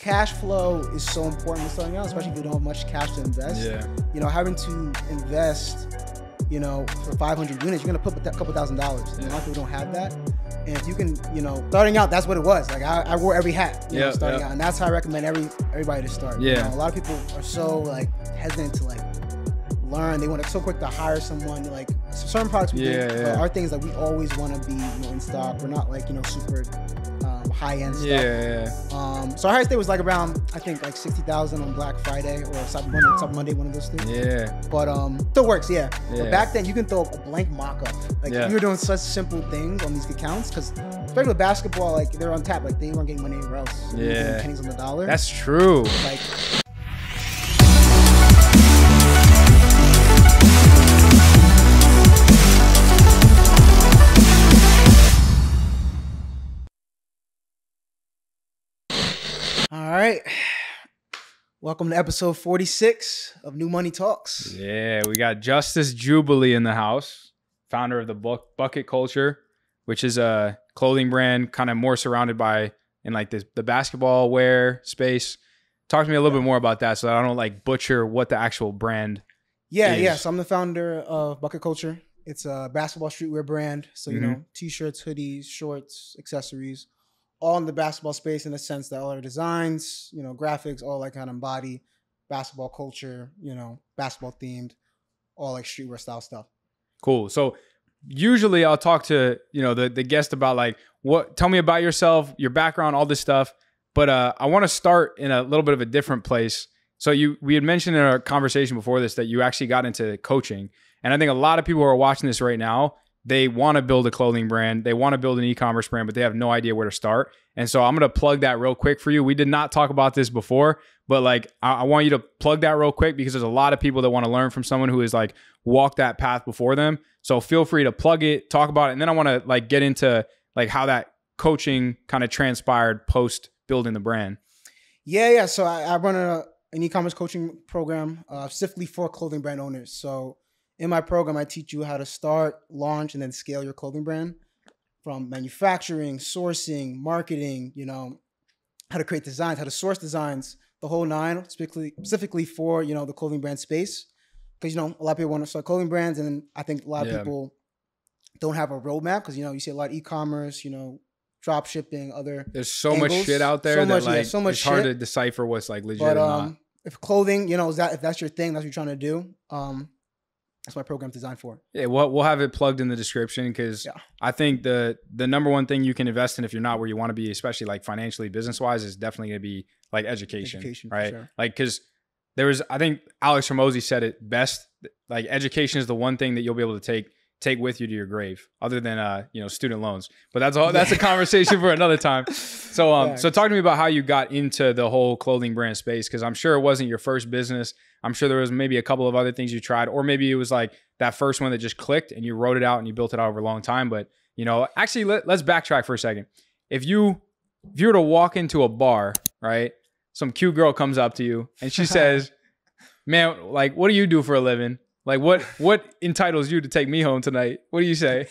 cash flow is so important when starting out, especially if you don't have much cash to invest. Yeah. You know, having to invest, you know, for 500 units, you're gonna put a couple $1,000. A lot of people don't have that. And if you can, you know, starting out, that's what it was. Like I wore every hat, you know, starting out, and that's how I recommend everybody to start. Yeah. You know, a lot of people are so like hesitant to like learn. They want to so quick to hire someone. Like certain products we do, but our things that we always want to be, you know, in stock. We're not like, you know, super high end stuff. So our highest day was like around, I think like 60,000 on Black Friday or Cyber Monday, one of those things. Yeah. But still works, But back then you can throw a blank mock-up. Like we were doing such simple things on these accounts because especially with basketball, like they're on tap, like they weren't getting money anywhere else. Yeah. Pennies on the dollar. That's true. Like. All right. Welcome to episode 46 of New Money Talks. Yeah, we got Justice Jubilee in the house, founder of the Bucket Culture, which is a clothing brand kind of more surrounded by in like the basketball wear space. Talk to me a little bit more about that so that I don't like butcher what the actual brand is. So I'm the founder of Bucket Culture. It's a basketball streetwear brand. So, you know, t-shirts, hoodies, shorts, accessories, all in the basketball space in the sense that all our designs, you know, graphics, all like kind of embody basketball culture, you know, basketball themed, all like streetwear style stuff. Cool. So usually I'll talk to, you know, the guest about like, tell me about yourself, your background, all this stuff. But I want to start in a little bit of a different place. So we had mentioned in our conversation before this that you actually got into coaching. And I think a lot of people who are watching this right now, they want to build a clothing brand. They want to build an e-commerce brand, but they have no idea where to start. And so I'm going to plug that real quick for you. We did not talk about this before, but like, I want you to plug that real quick because there's a lot of people that want to learn from someone who has like walked that path before them. So feel free to plug it, talk about it. And then I want to like get into like how that coaching kind of transpired post building the brand. Yeah. So I run an e-commerce coaching program specifically for clothing brand owners. So in my program, I teach you how to start, launch, and then scale your clothing brand from manufacturing, sourcing, marketing, you know, how to create designs, how to source designs, the whole nine, specifically for, you know, the clothing brand space. Because, you know, a lot of people want to start clothing brands. And then I think a lot of people don't have a roadmap because, you know, you see a lot of e-commerce, you know, drop shipping, other There's so angles. much shit out there that like it's hard to shit. decipher what's like legit But, or not. If clothing, you know, if that's your thing, that's what you're trying to do, that's my program designed for. Yeah, we'll have it plugged in the description because I think the number one thing you can invest in if you're not where you want to be, especially like financially, business-wise, is definitely going to be like education right? Sure. Like, because I think Alex Hormozy said it best, like education is the one thing that you'll be able to take with you to your grave other than, you know, student loans. But that's a conversation for another time. So, so talk to me about how you got into the whole clothing brand space. Cause I'm sure it wasn't your first business. I'm sure there was maybe a couple of other things you tried, or maybe it was like that first one that just clicked and you wrote it out and you built it out over a long time. But, you know, actually let's backtrack for a second. If you were to walk into a bar, right? Some cute girl comes up to you and she says, man, like, what do you do for a living? Like what entitles you to take me home tonight? What do you say?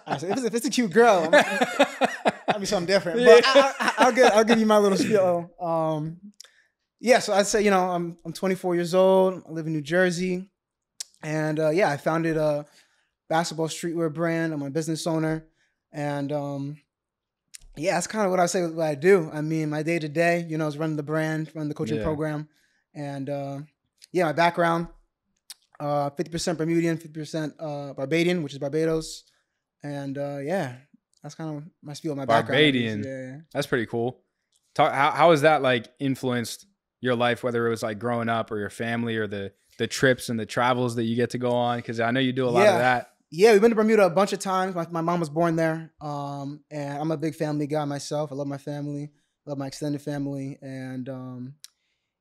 If it's a cute girl, that'd be something different. But I'll give you my little spiel. So I'd say, you know, I'm 24 years old. I live in New Jersey, and I founded a basketball streetwear brand. I'm a business owner, and that's kind of what I say what I do. I mean, my day to day, you know, is running the brand, running the coaching program, and my background. 50% Bermudian, 50% Barbadian, which is Barbados. And that's kind of my spiel, my background. Barbadian. Yeah. That's pretty cool. How has that like influenced your life, whether it was like growing up or your family or the trips and the travels that you get to go on? Because I know you do a lot of that. Yeah, we've been to Bermuda a bunch of times. My mom was born there. And I'm a big family guy myself. I love my family. I love my extended family. And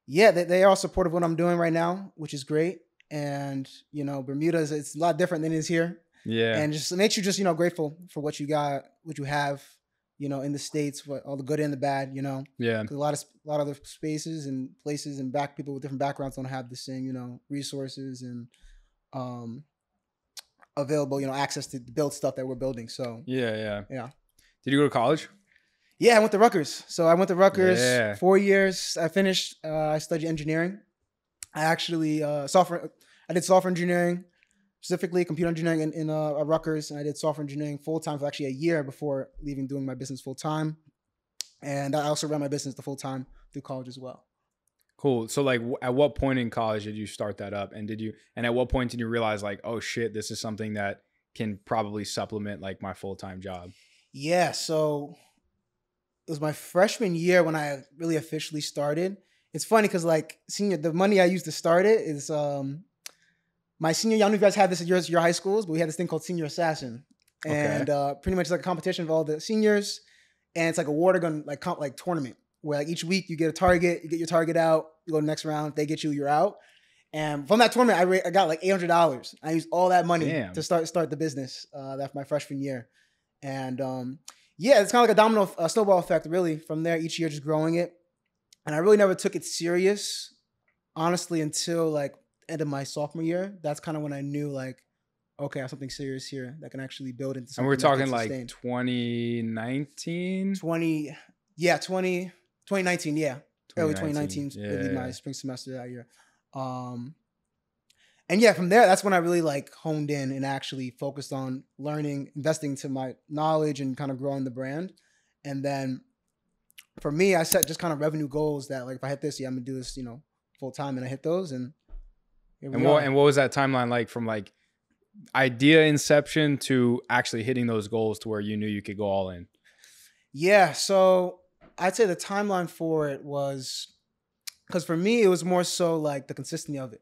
they are all supportive of what I'm doing right now, which is great. And, you know, Bermuda it's a lot different than it is here. Yeah. And just it makes you just, you know, grateful for what you got, what you have, you know, in the States, all the good and the bad, you know. Yeah. 'Cause a lot of the spaces and places and people with different backgrounds don't have the same, you know, resources and available, you know, access to build stuff that we're building. So yeah. Did you go to college? Yeah, I went to Rutgers. So I went to Rutgers 4 years. I finished. I studied engineering. I actually I did software engineering, specifically computer engineering in Rutgers, and I did software engineering full time for actually a year before leaving doing my business full time. And I also ran my business the full time through college as well. Cool. So like at what point in college did you start that up? And at what point did you realize like, oh shit, this is something that can probably supplement like my full-time job? Yeah. So it was my freshman year when I really officially started. It's funny because like the money I used to start it is my senior year. I don't know if you guys had this at your high schools, but we had this thing called Senior Assassin. And pretty much like a competition of all the seniors. And it's like a water gun like tournament where like each week you get a target, you get your target out, you go to the next round, they get you, you're out. And from that tournament, I got like $800. I used all that money to start the business after my freshman year. And it's kind of like a snowball effect, really. From there, each year just growing it. And I really never took it serious, honestly, until like end of my sophomore year. That's kind of when I knew like, okay, I have something serious here that can actually build into something. And we're talking like 2019? 2019, yeah. Early 2019, really my spring semester that year. And yeah, from there, that's when I really like honed in and actually focused on learning, investing to my knowledge and kind of growing the brand. And then for me, I set just kind of revenue goals that like, if I hit this, I'm gonna do this, full time, and I hit those. And what was that timeline like from like idea inception to actually hitting those goals to where you knew you could go all in? Yeah. So I'd say the timeline for it was, because for me, it was more so like the consistency of it.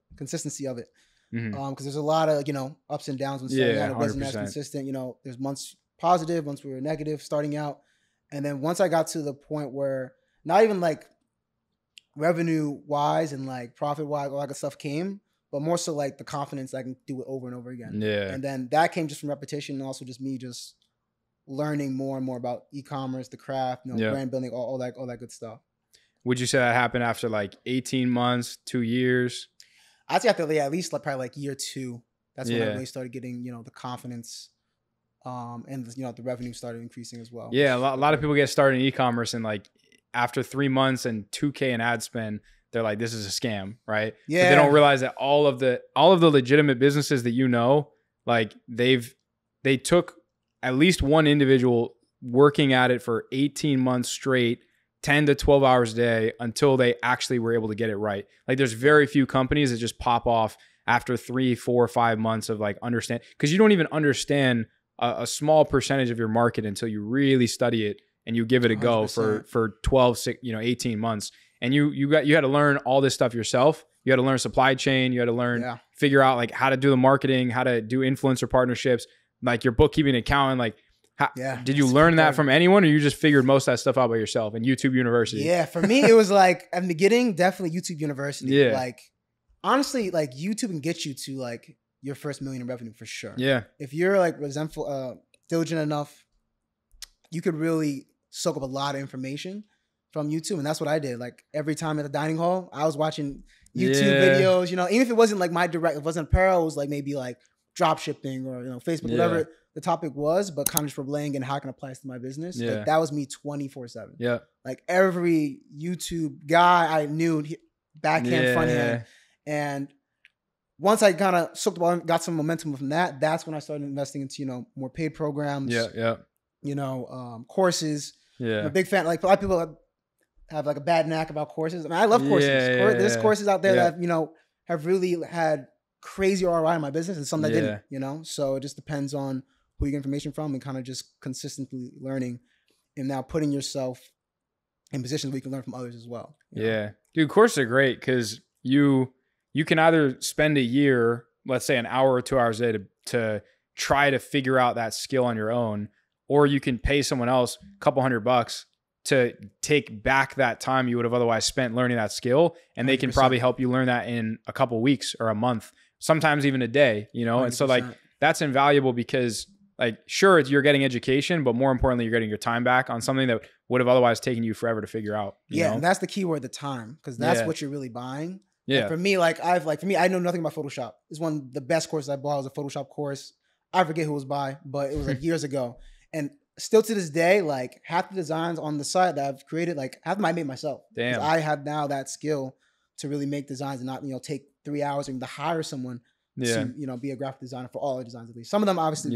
Because there's a lot of, ups and downs when starting out. It wasn't as consistent. There's months positive, months we were negative starting out. And then once I got to the point where not even like revenue wise and like profit wise, all that good stuff came, but more so like the confidence I can do it over and over again. Yeah. And then that came just from repetition and also just me just learning more and more about e-commerce, the craft, brand building, all that good stuff. Would you say that happened after like 18 months, 2 years? I'd say after at least like probably like year 2. That's when I really started getting, the confidence and the revenue started increasing as well. Yeah, a lot of people get started in e-commerce and like after 3 months and $2,000 in ad spend, they're like, this is a scam, right? Yeah. But they don't realize that all of the legitimate businesses that like they took at least one individual working at it for 18 months straight, 10 to 12 hours a day until they actually were able to get it right. Like there's very few companies that just pop off after 3, 4, 5 months of like understand, because you don't even understand a small percentage of your market until you really study it and you give it a go 100%. for 12, 18 months. And you had to learn all this stuff yourself. You had to learn supply chain. You had to learn, figure out like how to do the marketing, how to do influencer partnerships, like your bookkeeping account. Like, did you learn that from anyone, or you just figured most of that stuff out by yourself and YouTube University? Yeah, for me, it was like at the beginning, definitely YouTube University. Yeah. Like, honestly, like YouTube can get you to like your first $1 million in revenue for sure. Yeah. If you're like diligent enough, you could really soak up a lot of information from YouTube. And that's what I did. Like every time at the dining hall, I was watching YouTube videos, even if it wasn't like it wasn't apparel, it was like maybe like drop shipping or, Facebook, whatever the topic was, but kind of just relaying and how I can apply this to my business. Like, that was me 24/7. Yeah. Like every YouTube guy I knew, backhand, fronthand. And once I kind of soaked up, got some momentum from that, that's when I started investing into, more paid programs. Courses. Yeah. I'm a big fan. Like a lot of people have like a bad knack about courses. I mean, I love courses. There's courses out there that, have really had crazy ROI in my business and some that didn't, So it just depends on who you get information from and kind of just consistently learning and now putting yourself in positions where you can learn from others as well. Yeah. Dude, courses are great because you can either spend a year, let's say an hour or 2 hours a day to try to figure out that skill on your own, or you can pay someone else a couple $100 to take back that time you would have otherwise spent learning that skill. And they can 100%. Probably help you learn that in a couple weeks or a month, sometimes even a day, 100%. And so like, that's invaluable because like, sure, you're getting education, but more importantly, you're getting your time back on something that would have otherwise taken you forever to figure out. You know? And that's the key word, the time, because that's what you're really buying. Yeah. And for me, I know nothing about Photoshop. It's one of the best courses I bought. It was a Photoshop course. I forget who it was by, but it was like years ago. And still to this day, like half the designs on the site that I've created, like half of them I made myself. Damn. I have now that skill to really make designs and not, take 3 hours and to hire someone to, be a graphic designer for all the designs at least. Some of them obviously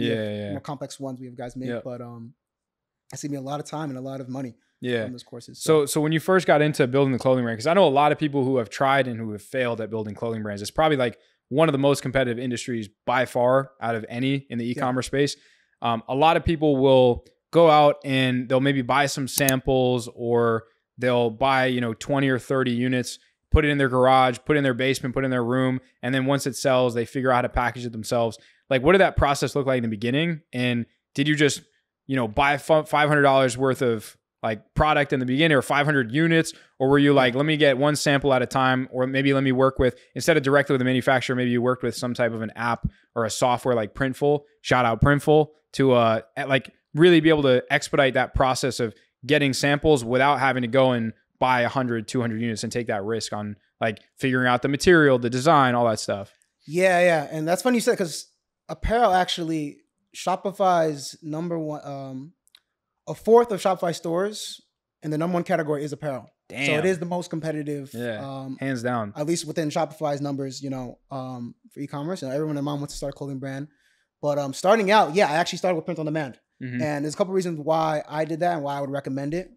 more complex ones we have guys make, but it saved me a lot of time and a lot of money on those courses. So when you first got into building the clothing brand, because I know a lot of people who have tried and who have failed at building clothing brands, it's probably like one of the most competitive industries by far out of any in the e-commerce space. A lot of people will go out and they'll maybe buy some samples, or they'll buy, 20 or 30 units, put it in their garage, put it in their basement, put it in their room. And then once it sells, they figure out how to package it themselves. Like, what did that process look like in the beginning? And did you just, buy $500 worth of like product in the beginning, or 500 units? Or were you like, let me get one sample at a time, or maybe let me work with, instead of directly with the manufacturer, maybe you worked with some type of an app or a software like Printful, shout out Printful, to like really be able to expedite that process of getting samples without having to go and buy 100, 200 units and take that risk on like figuring out the material, the design, all that stuff. Yeah. And that's funny you said, because apparel actually, Shopify's number one, a fourth of Shopify stores and the number one category is apparel. Damn. So it is the most competitive. Hands down. At least within Shopify's numbers, for e-commerce. And everyone in mind wants to start a clothing brand. But starting out, I actually started with print on demand. Mm-hmm. And there's a couple reasons why I did that and why I would recommend it.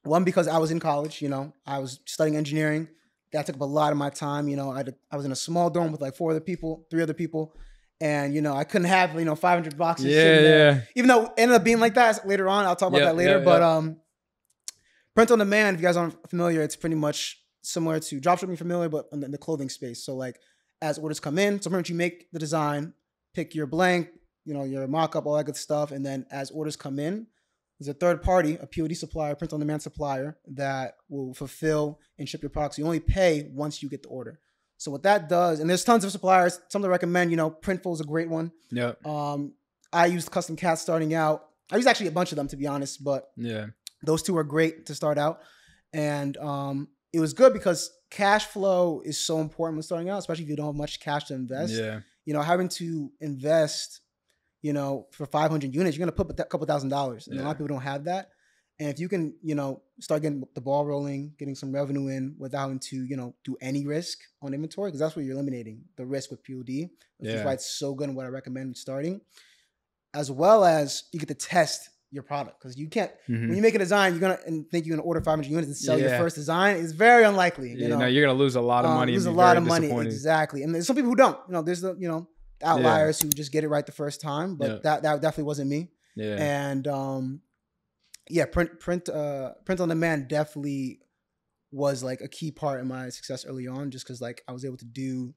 One, because I was in college, I was studying engineering. That took up a lot of my time. I was in a small dorm with like 3 other people. And, I couldn't have, 500 boxes. Even though it ended up being like that later on. I'll talk about that later. But print on demand, if you guys aren't familiar, it's pretty much similar to dropshipping familiar, but in the clothing space. So like as orders come in, so pretty much you make the design, pick your blank, your mock-up, all that good stuff. And then as orders come in, there's a third party, a POD supplier, print on demand supplier that will fulfill and ship your products. You only pay once you get the order. So what that does, and there's tons of suppliers, some to recommend, Printful is a great one. Yeah. I used Custom Cat starting out. I used actually a bunch of them, to be honest, but those two are great to start out. And it was good because cash flow is so important when starting out, especially if you don't have much cash to invest. Yeah. Having to invest, for 500 units, you're going to put a couple $1,000s. And a lot of people don't have that. And if you can, start getting the ball rolling, getting some revenue in without having to, do any risk on inventory, because that's what you're eliminating, the risk with POD, which is why it's so good and what I recommend starting, as well as you get to test your product. Because you can't, when you make a design, you're going to think you're going to order 500 units and sell your first design. It's very unlikely. You're going to lose a lot of money. Lose a lot of money. Exactly. And there's some people who don't. There's the, outliers who just get it right the first time. But that definitely wasn't me. Yeah. And, print on demand definitely was like a key part in my success early on, just because like I was able to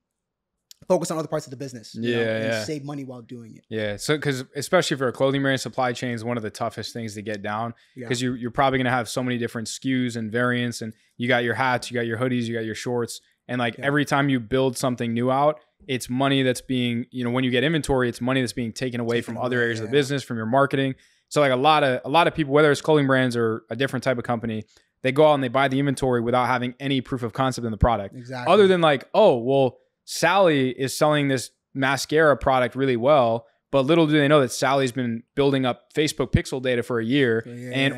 focus on other parts of the business, and save money while doing it. Yeah, so because especially for a clothing brand, supply chain is one of the toughest things to get down, because you're probably gonna have so many different SKUs and variants, and you got your hats, you got your hoodies, you got your shorts, and like every time you build something new out, it's money that's being, when you get inventory, it's money that's being taken away from other areas of the business, from your marketing. So like a lot of people, whether it's clothing brands or a different type of company, they go out and they buy the inventory without having any proof of concept in the product. Exactly. Other than like, oh, well, Sally is selling this mascara product really well, but little do they know that Sally's been building up Facebook pixel data for a year,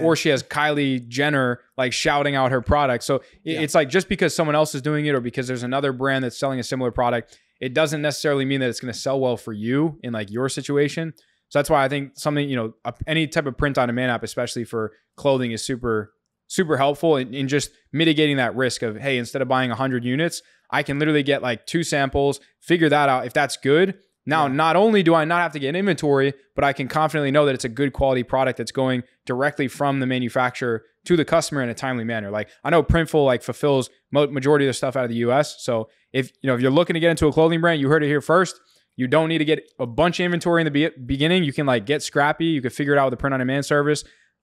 or she has Kylie Jenner like shouting out her product. So it's like, just because someone else is doing it, or because there's another brand that's selling a similar product, it doesn't necessarily mean that it's going to sell well for you in like your situation. So that's why I think something, any type of print on demand app, especially for clothing, is super, super helpful in just mitigating that risk of, hey, instead of buying 100 units, I can literally get like 2 samples, figure that out. If that's good, now not only do I not have to get inventory, but I can confidently know that it's a good quality product that's going directly from the manufacturer to the customer in a timely manner. Like I know Printful like fulfills majority of their stuff out of the US. So if you're looking to get into a clothing brand, you heard it here first. You don't need to get a bunch of inventory in the beginning. You can like get scrappy. You can figure it out with the print on demand service.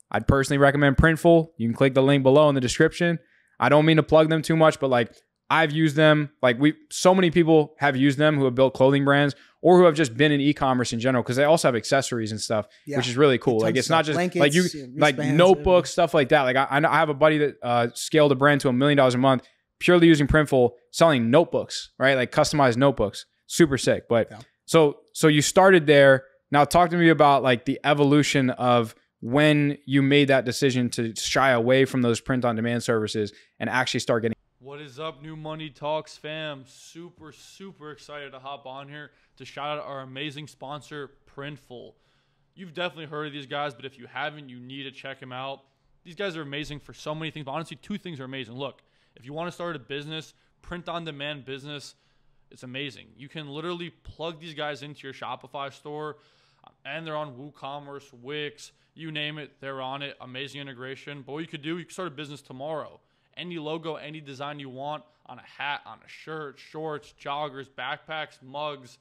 I'd personally recommend Printful. You can click the link below in the description. I don't mean to plug them too much, but like I've used them. Like so many people have used them who have built clothing brands or who have just been in e-commerce in general, because they also have accessories and stuff, which is really cool. Like it's not just like like notebooks, stuff like that. Like I have a buddy that scaled a brand to $1 million a month purely using Printful, selling notebooks, right? Like customized notebooks. Super sick. But so you started there. Now talk to me about like the evolution of when you made that decision to shy away from those print on demand services and actually start getting. What is up, New Money Talks fam? Super excited to hop on here to shout out our amazing sponsor, Printful. You've definitely heard of these guys, but if you haven't, you need to check them out. These guys are amazing for so many things, but honestly, two things are amazing. Look, if you want to start a business, print on demand business, it's amazing. You can literally plug these guys into your Shopify store, and they're on WooCommerce, Wix, you name it, they're on it. Amazing integration. But what you could do, you can start a business tomorrow. Any logo, any design you want on a hat, on a shirt, shorts, joggers, backpacks, mugs,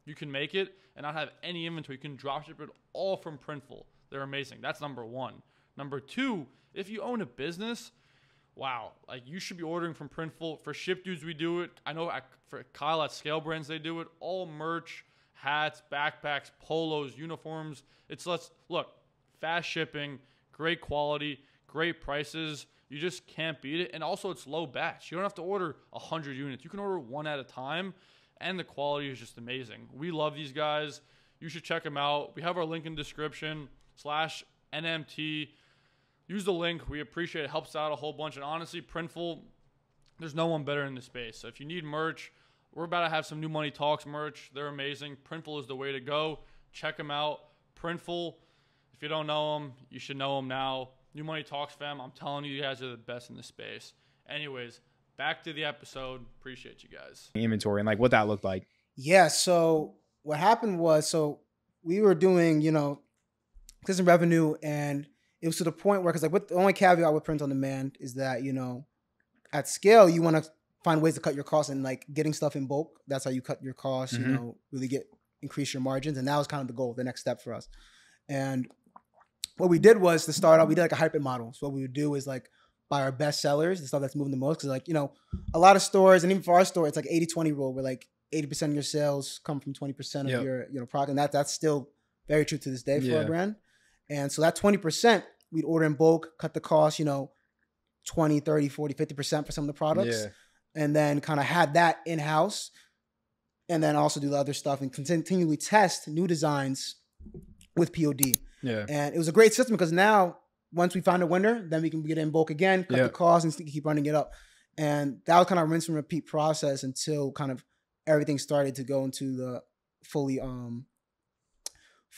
you can make it and not have any inventory. You can drop ship it all from Printful. They're amazing. That's number one. Number two, if you own a business, wow, like you should be ordering from Printful. For Ship Dudes, we do it. I know for Kyle at Scale Brands, they do it. All merch, hats, backpacks, polos, uniforms. Look, fast shipping, great quality, great prices. You just can't beat it. And also, it's low batch. You don't have to order 100 units. You can order one at a time, and the quality is just amazing. We love these guys. You should check them out. We have our link in description /NMT. Use the link. We appreciate it. It helps out a whole bunch. And honestly, Printful, there's no one better in this space. So if you need merch, we're about to have some New Money Talks merch. They're amazing. Printful is the way to go. Check them out. Printful, if you don't know them, you should know them now. New Money Talks fam, I'm telling you, you guys are the best in this space. Anyways, back to the episode. Appreciate you guys. Inventory and like what that looked like. Yeah. So what happened was, we were doing, consistent revenue, and it was to the point where, because the only caveat with print on demand is that, at scale, you want to find ways to cut your costs, and like getting stuff in bulk. That's how you cut your costs, really increase your margins. And that was kind of the goal, the next step for us. And what we did was, to start out, we did like a hybrid model. So what we would do is like buy our best sellers, the stuff that's moving the most. Because a lot of stores, and even for our store, it's like 80-20 rule, where like 80% of your sales come from 20% of your product. And that's still very true to this day for our brand. And so that 20%, we'd order in bulk, cut the cost, 20, 30, 40, 50% for some of the products. Yeah. And then kind of had that in-house. And then also do the other stuff and continually test new designs with POD. Yeah. And it was a great system, because now once we find a winner, then we can get it in bulk again, cut the cost, and keep running it up. And that was kind of a rinse and repeat process until kind of everything started to go into the fully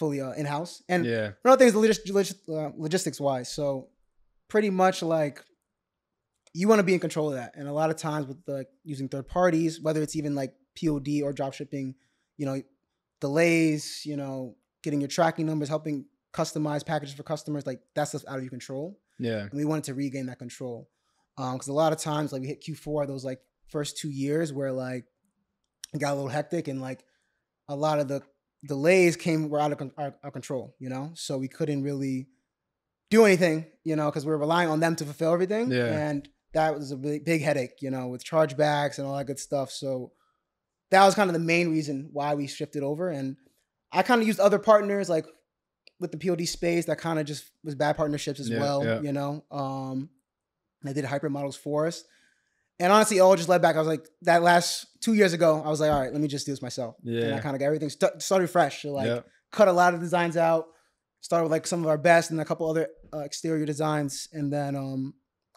in-house. And another thing is logistics wise. So pretty much like you want to be in control of that. And a lot of times with using third parties, whether it's even like POD or drop shipping, delays, getting your tracking numbers, helping customize packages for customers, like that stuff's out of your control. Yeah. And we wanted to regain that control. Because a lot of times, like we hit Q4, those like first 2 years where like it got a little hectic, and like a lot of the delays were out of our control, so we couldn't really do anything, because we were relying on them to fulfill everything. Yeah. And that was a really big headache, with chargebacks and all that good stuff. So that was kind of the main reason why we shifted over. And I kind of used other partners, like with the POD space, that kind of just was bad partnerships as well, They did hybrid models for us. And honestly, it all just led back. I was like, that last 2 years ago, I was like, all right, let me just do this myself. Yeah. And I kind of got everything started fresh. So cut a lot of designs out, started with like some of our best and a couple other exterior designs. And then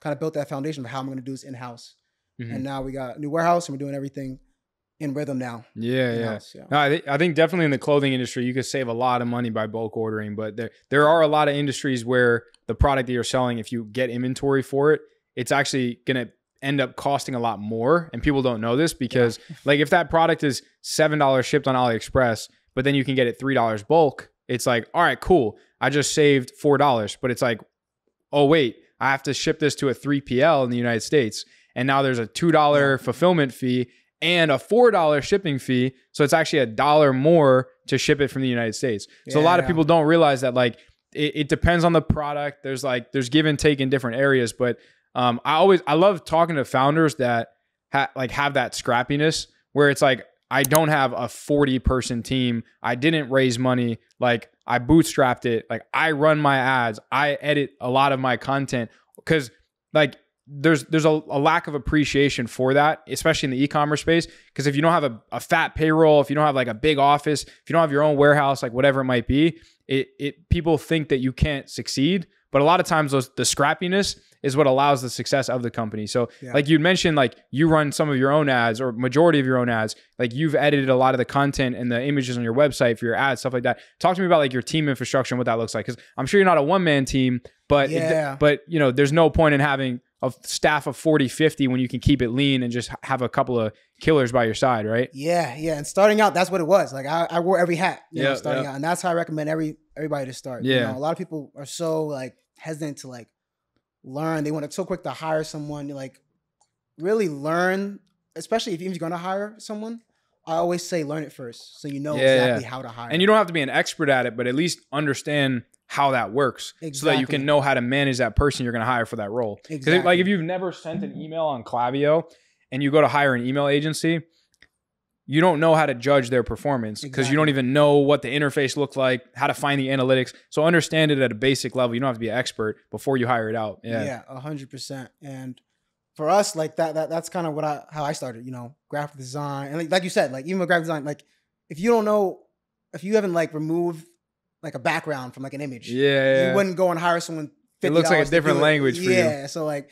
kind of built that foundation of how I'm going to do this in-house. Mm-hmm. And now we got a new warehouse, and we're doing everything in rhythm now. Yeah. No, I think definitely in the clothing industry, you could save a lot of money by bulk ordering, but there are a lot of industries where the product that you're selling, if you get inventory for it, it's actually going to end up costing a lot more. And people don't know this because like if that product is $7 shipped on AliExpress, but then you can get it $3 bulk, it's like, all right, cool. I just saved $4, but it's like, oh wait, I have to ship this to a 3PL in the United States. And now there's a $2 fulfillment fee and a $4 shipping fee. So it's actually $1 more to ship it from the United States. So a lot of people don't realize that like it depends on the product. There's give and take in different areas. But I love talking to founders that have that scrappiness where it's like, I don't have a 40-person team. I didn't raise money. Like I bootstrapped it. Like I run my ads. I edit a lot of my content because like there's a lack of appreciation for that, especially in the e-commerce space. Because if you don't have a fat payroll, if you don't have like a big office, if you don't have your own warehouse, like whatever it might be, people think that you can't succeed. But a lot of times the scrappiness is what allows the success of the company. So like you'd mentioned, like you run some of your own ads or majority of your own ads, like you've edited a lot of the content and the images on your website for your ads, stuff like that. Talk to me about like your team infrastructure and what that looks like. Cause I'm sure you're not a one-man team, but, but you know, there's no point in having a staff of 40, 50 when you can keep it lean and just have a couple of killers by your side, right? Yeah. And starting out, that's what it was. Like I wore every hat, you know, starting out. And that's how I recommend everybody to start. Yeah. You know, a lot of people are so like hesitant to like learn. They want to so quick to hire someone. You like really learn, especially if you're going to hire someone. I always say learn it first, so you know exactly how to hire. And you don't have to be an expert at it, but at least understand how that works, so that you can know how to manage that person you're going to hire for that role. Because like if you've never sent an email on Klaviyo and you go to hire an email agency, you don't know how to judge their performance because you don't even know what the interface looks like, how to find the analytics. So understand it at a basic level. You don't have to be an expert before you hire it out. Yeah, 100%. And for us, like that's kind of how I started, you know, graphic design. And like you said, like even with graphic design, like if you don't know, if you haven't like removed like a background from like an image, you wouldn't go and hire someone $50. It looks like a different language for you. Yeah, so like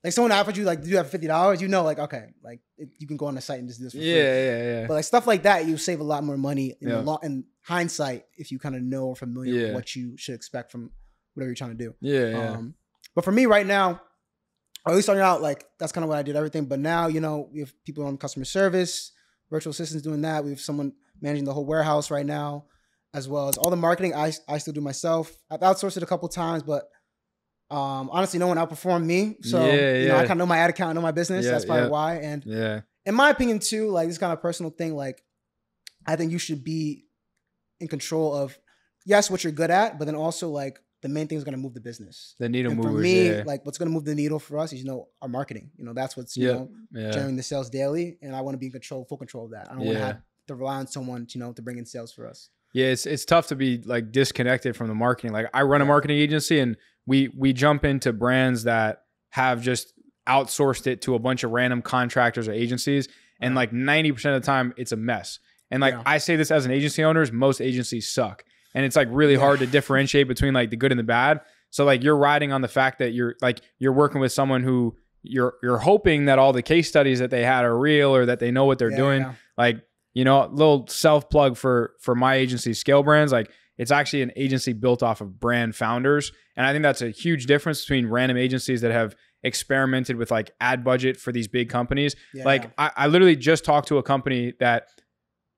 someone offered you like, do you have $50? You know, like okay, like you can go on the site and just do this for free. Yeah. But like stuff like that, you save a lot more money in hindsight if you kind of know or familiar with what you should expect from whatever you're trying to do. But for me right now, or at least starting out, like that's kind of what I did everything. But now, you know, we have people on customer service, virtual assistants doing that. We have someone managing the whole warehouse right now, as well as all the marketing. I still do myself. I've outsourced it a couple of times, but honestly, no one outperformed me. So you know, I kind of know my ad account, know my business. That's probably why. And in my opinion too, like this kind of personal thing, like I think you should be in control of what you're good at, but then also like the main thing is going to move the business. The needle movers. For me, like what's going to move the needle for us is, you know, our marketing. You know, that's what's you know generating the sales daily, and I want to be in full control of that. I don't want to have to rely on someone, you know, to bring in sales for us. Yeah, it's tough to be like disconnected from the marketing. Like I run a marketing agency, and we jump into brands that have just outsourced it to a bunch of random contractors or agencies, and like 90% of the time it's a mess. And like I say this as an agency owner, most agencies suck. And it's like really hard to differentiate between like the good and the bad. So like you're riding on the fact that you're working with someone who you're hoping that all the case studies that they had are real, or that they know what they're doing. Like, you know, a little self plug for my agency, Scale Brands. Like it's actually an agency built off of brand founders. And I think that's a huge difference between random agencies that have experimented with like ad budget for these big companies. I literally just talked to a company that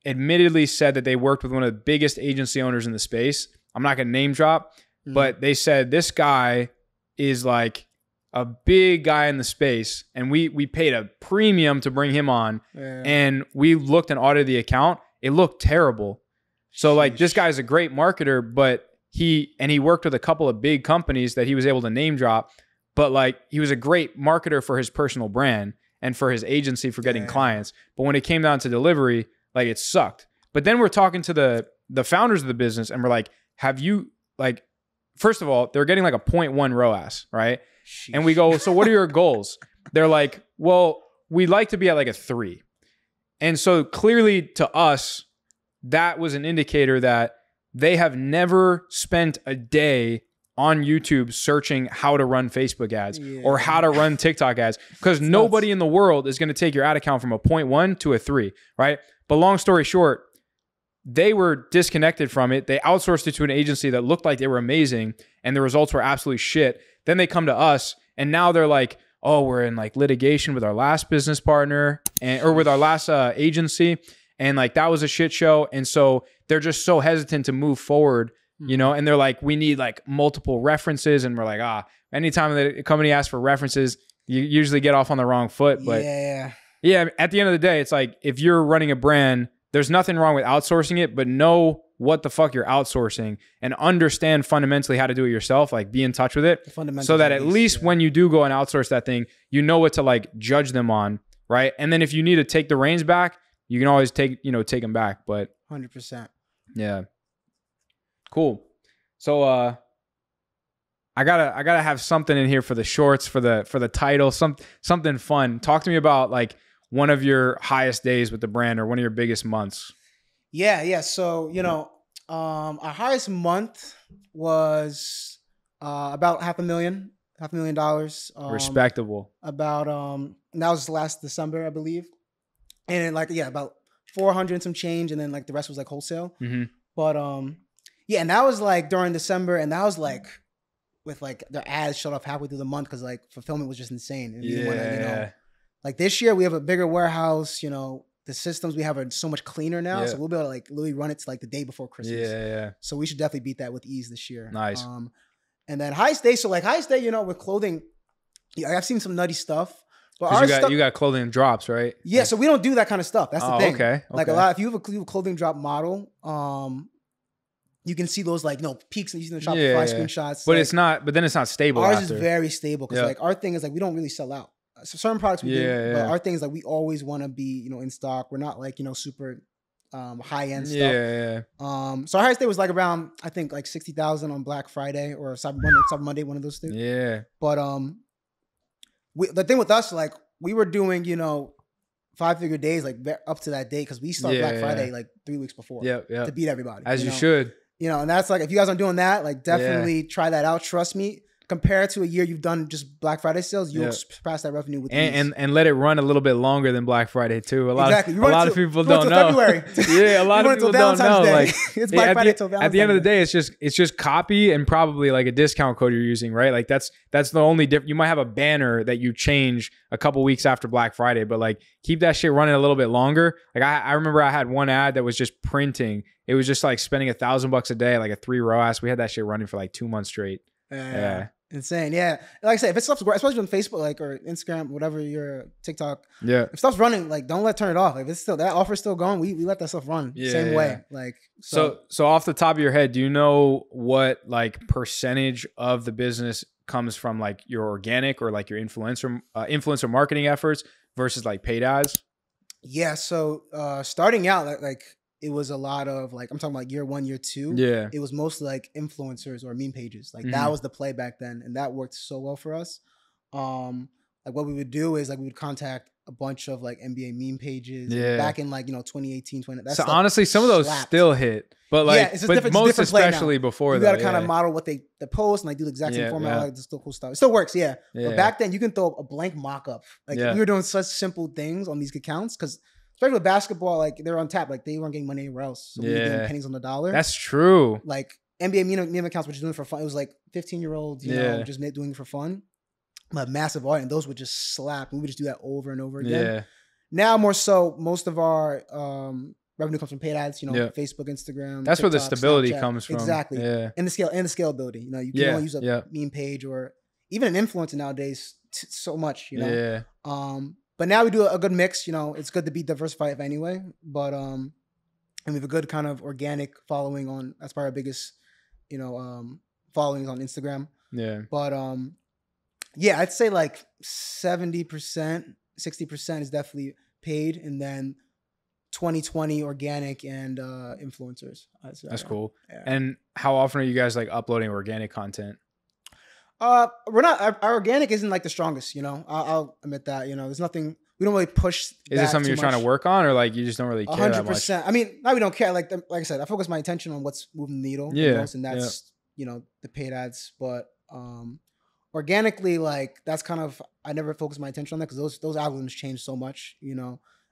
admittedly said that they worked with one of the biggest agency owners in the space. I'm not going to name drop, but they said this guy is like a big guy in the space, and we paid a premium to bring him on, and we looked and audited the account. It looked terrible. So like this guy's a great marketer, but he worked with a couple of big companies that he was able to name drop, but like he was a great marketer for his personal brand and for his agency for getting clients. But when it came down to delivery, like it sucked. But then we're talking to the founders of the business, and we're like, have you, like, first of all, they're getting like a 0.1 ROAS, right? Sheesh. And we go, so what are your goals? They're like, well, we'd like to be at like a 3. And so clearly to us, that was an indicator that they have never spent a day on YouTube searching how to run Facebook ads or how to run TikTok ads, because nobody in the world is going to take your ad account from a 0.1 to a 3, right? But long story short, they were disconnected from it. They outsourced it to an agency that looked like they were amazing, and the results were absolutely shit. Then they come to us, and now they're like, oh, we're in like litigation with our last business partner or with our last agency. And like, that was a shit show. And so they're just so hesitant to move forward, you know, and they're like, we need like multiple references. And we're like, anytime that a company asks for references, you usually get off on the wrong foot. But yeah, at the end of the day, it's like, if you're running a brand, there's nothing wrong with outsourcing it, but know what the fuck you're outsourcing and understand fundamentally how to do it yourself. Like, be in touch with it so that at least when you do go and outsource that thing, you know what to like judge them on, right? And then if you need to take the reins back, you can always take them back. But 100%. Yeah. Cool. So I I gotta have something in here for the shorts, for the title, something fun. Talk to me about like one of your highest days with the brand or one of your biggest months. Yeah. So, our highest month was about $500,000. Respectable. About and that was last December, I believe. And then about 400 and some change, and then like the rest was like wholesale. Mm-hmm. But and that was like during December, and that was like with like their ads shut off halfway through the month because like fulfillment was just insane. And like this year we have a bigger warehouse. The systems we have are so much cleaner now, so we'll be able to like literally run it to like the day before Christmas. Yeah. So we should definitely beat that with ease this year. Nice. And then highest day. So like highest day, with clothing, I've seen some nutty stuff. But you got clothing drops, right? Yeah, so we don't do that kind of stuff. That's the thing. Okay. Like a lot, if you have a clothing drop model, you can see those like peaks and using the Shopify screenshots. But like, it's not. But then it's not stable. Ours is very stable because like our thing is like we don't really sell out. So certain products we do, but our thing is like we always want to be in stock. We're not like super high end stuff. Yeah. So our highest day was like around I think like 60,000 on Black Friday or Cyber Monday, one of those things. Yeah. But the thing with us, like we were doing 5-figure days like up to that day because we start Black Friday like 3 weeks before. To beat everybody. As you should. And that's like if you guys aren't doing that, like definitely try that out. Trust me. Compared to a year you've done just Black Friday sales, you'll surpass that revenue with ease. And let it run a little bit longer than Black Friday too. A lot of people don't know. February. A lot of people don't know. Like it's Black Friday till Valentine's At the end of the day, it's just copy and probably like a discount code you're using, right? Like that's the only difference. You might have a banner that you change a couple weeks after Black Friday, but like keep that shit running a little bit longer. Like I remember I had one ad that was just printing. It was just like spending $1,000 a day, like a 3-row ads. We had that shit running for like 2 months straight. Yeah. Insane. Yeah. Like I said, if it stuff's especially on Facebook, like or Instagram, whatever your TikTok. Yeah. If stuff's running, like don't turn it off. Like if it's still that offer's still going, we let that stuff run. Same way. Like so off the top of your head, do you know what like percentage of the business comes from like your organic or like your influencer marketing efforts versus like paid ads? Yeah. So starting out like it was a lot of like, I'm talking about year 1, year 2. Yeah. It was mostly like influencers or meme pages. Like that was the play back then. And that worked so well for us. Like what we would do is like we would contact a bunch of like NBA meme pages back in like, 2018, 20. So honestly, some of those still hit. But like, it's but most especially before that. You got to kind of model what they post and like do the exact same format. Like, it's still cool stuff. It still works, But back then you can throw a blank mock-up. Like we were doing such simple things on these accounts because especially with basketball, like they're on tap, like they weren't getting money anywhere else. So we were getting pennies on the dollar. That's true. Like NBA meme accounts were just doing it for fun. It was like 15-year-olds, just doing it for fun. But massive audience, and those would just slap. And we would just do that over and over again. Yeah. Now more so, most of our revenue comes from paid ads. Facebook, Instagram. That's TikTok, where the stability Snapchat. Comes from. Exactly. Yeah. And the scalability. You can only use a meme page or even an influencer nowadays so much. Yeah. But now we do a good mix. It's good to be diversified anyway. But and we have a good kind of organic following on. That's probably our biggest, followings on Instagram. Yeah. But I'd say like 70%, 60% is definitely paid, and then 20/20 organic and influencers. That's cool. Yeah. And how often are you guys like uploading organic content? We're not. Our organic isn't like the strongest. I'll admit that. There's nothing. We don't really push. Is it something you're trying to work on, or like you just don't really care 100%. That much? I mean, now we don't care. Like I said, I focus my attention on what's moving the needle. Yeah, and that's the paid ads. But organically, like that's kind of I never focus my attention on that because those algorithms change so much.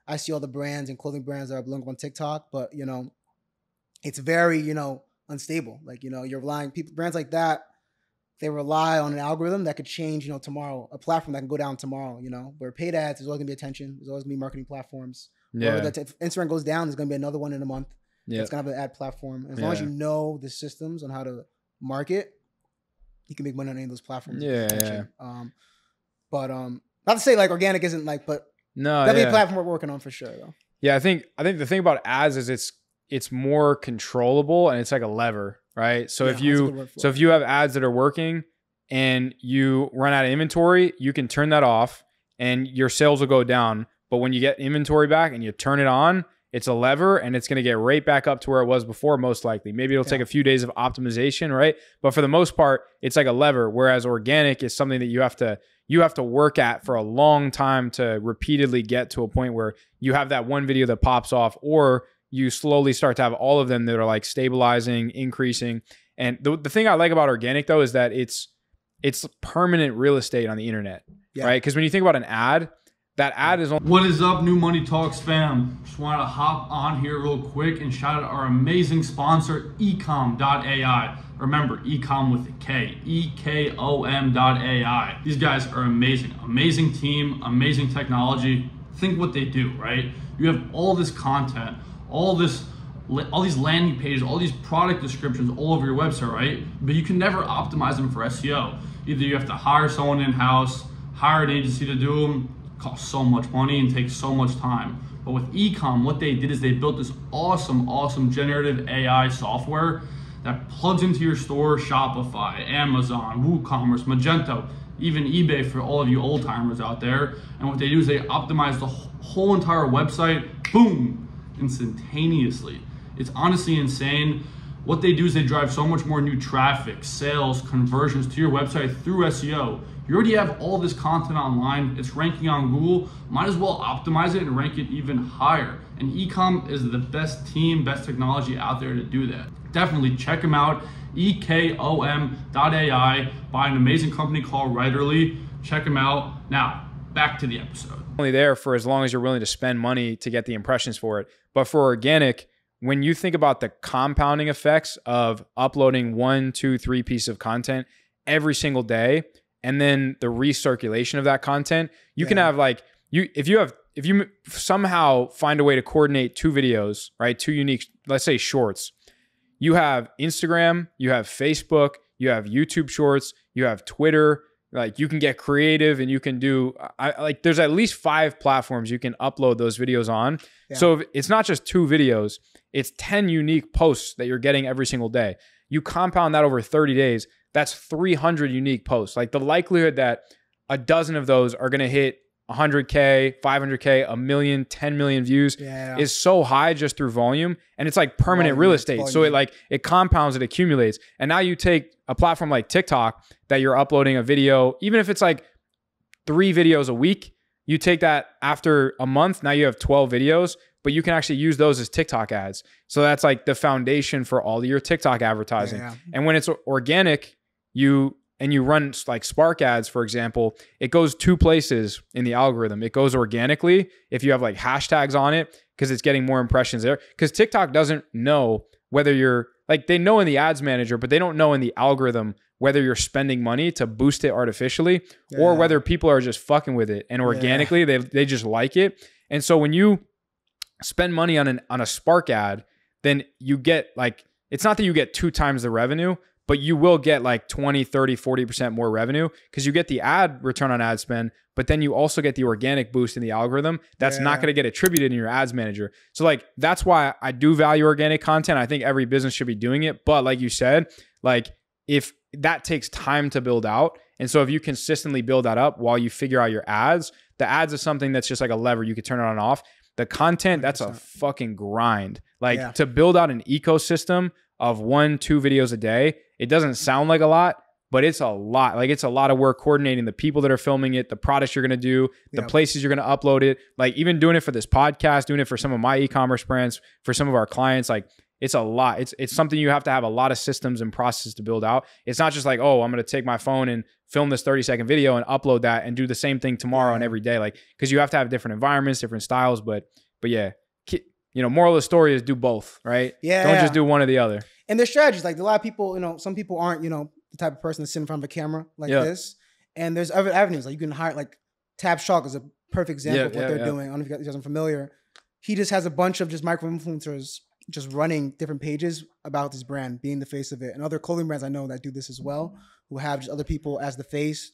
I see all the brands and clothing brands that are blowing up on TikTok, but it's very unstable. Like you're relying brands like that. They rely on an algorithm that could change, tomorrow, a platform that can go down tomorrow, where paid ads, there's always gonna be attention. There's always gonna be marketing platforms. Yeah. If Instagram goes down, there's gonna be another one in a month. Yeah. It's gonna have an ad platform. As long as you know the systems on how to market, you can make money on any of those platforms. Yeah. But not to say like organic isn't like, but that'd be a platform we're working on for sure though. Yeah, I think the thing about ads is it's more controllable and it's like a lever. Right. So if you have ads that are working and you run out of inventory, you can turn that off and your sales will go down. But when you get inventory back and you turn it on, It's a lever, and it's going to get right back up to where it was before, most likely. Maybe it'll take a few days of optimization, right? But for the most part, it's like a lever, whereas organic is something that you have to work at for a long time to repeatedly get to a point where you have that one video that pops off, or you slowly start to have all of them that are like stabilizing, increasing. And the thing I like about organic though is that it's permanent real estate on the internet, right? Because when you think about an ad, that ad is on. What is up, New Money Talks fam? Just wanted to hop on here real quick and shout out our amazing sponsor, ecom.ai. Remember, ecom with a K, ekom.ai. These guys are amazing. Amazing team, amazing technology. Think what they do, right? You have all this content, all these landing pages, all these product descriptions all over your website, right? But you can never optimize them for SEO. Either you have to hire someone in-house, hire an agency to do them, costs so much money and takes so much time. But with Ecom, what they did is they built this awesome generative AI software that plugs into your store, Shopify, Amazon, WooCommerce, Magento, even eBay for all of you old timers out there. And what they do is they optimize the whole entire website, boom, instantaneously. It's honestly insane. What they do is they drive so much more new traffic, sales, conversions to your website through SEO. You already have all this content online. It's ranking on Google. Might as well optimize it and rank it even higher. And Ecom is the best team, best technology out there to do that. Definitely check them out. ekom.ai by an amazing company called Writerly. Check them out. Now, back to the episode. Only there for as long as you're willing to spend money to get the impressions for it. But for organic, when you think about the compounding effects of uploading 1, 2, 3 pieces of content every single day, and then the recirculation of that content, you can have like, if you somehow find a way to coordinate 2 videos, right? 2 unique, let's say shorts. You have Instagram, you have Facebook, you have YouTube shorts, you have Twitter. Like you can get creative and you can do, there's at least 5 platforms you can upload those videos on. Yeah. So it's not just 2 videos, it's 10 unique posts that you're getting every single day. You compound that over 30 days, that's 300 unique posts. Like the likelihood that a dozen of those are going to hit 100K, 500K, 1 million, 10 million views is so high just through volume. And it's like permanent real estate. So it compounds, it accumulates. And now you take a platform like TikTok that you're uploading a video, even if it's like 3 videos a week, you take that after a month, now you have 12 videos, but you can actually use those as TikTok ads. So that's like the foundation for all of your TikTok advertising. And when it's organic, you run like Spark ads, for example, it goes 2 places in the algorithm. It goes organically if you have like hashtags on it, because it's getting more impressions there. Because TikTok doesn't know whether you're like, they know in the ads manager, but they don't know in the algorithm whether you're spending money to boost it artificially or whether people are just fucking with it. And organically, they just like it. And so when you spend money on a Spark ad, then you get like, it's not that you get 2 times the revenue, but you will get like 20, 30, 40% more revenue because you get the ad return on ad spend, but then you also get the organic boost in the algorithm that's not going to get attributed in your ads manager. So like, that's why I do value organic content. I think every business should be doing it. But like you said, like if that takes time to build out. And so if you consistently build that up while you figure out your ads, the ads is something that's just like a lever. You could turn it on and off. The content, that's a fucking grind. Like to build out an ecosystem of 1, 2 videos a day, it doesn't sound like a lot, but it's a lot. Like it's a lot of work coordinating the people that are filming it, the products you're going to do, the places you're going to upload it. Like even doing it for this podcast, doing it for some of my e-commerce brands, for some of our clients, like it's a lot. It's something you have to have a lot of systems and processes to build out. It's not just like, oh, I'm going to take my phone and film this 30-second video and upload that and do the same thing tomorrow and every day. Like, because you have to have different environments, different styles. But yeah, you know, moral of the story is do both, right? Don't just do one or the other. And there's strategies. Like a lot of people, you know, some people aren't, you know, the type of person to sit in front of a camera like this. And there's other avenues. Like you can hire, like Tab Shark is a perfect example of what they're doing. I don't know if you guys are familiar. He just has a bunch of just micro influencers just running different pages about this brand, being the face of it. And other clothing brands I know that do this as well, who have just other people as the face,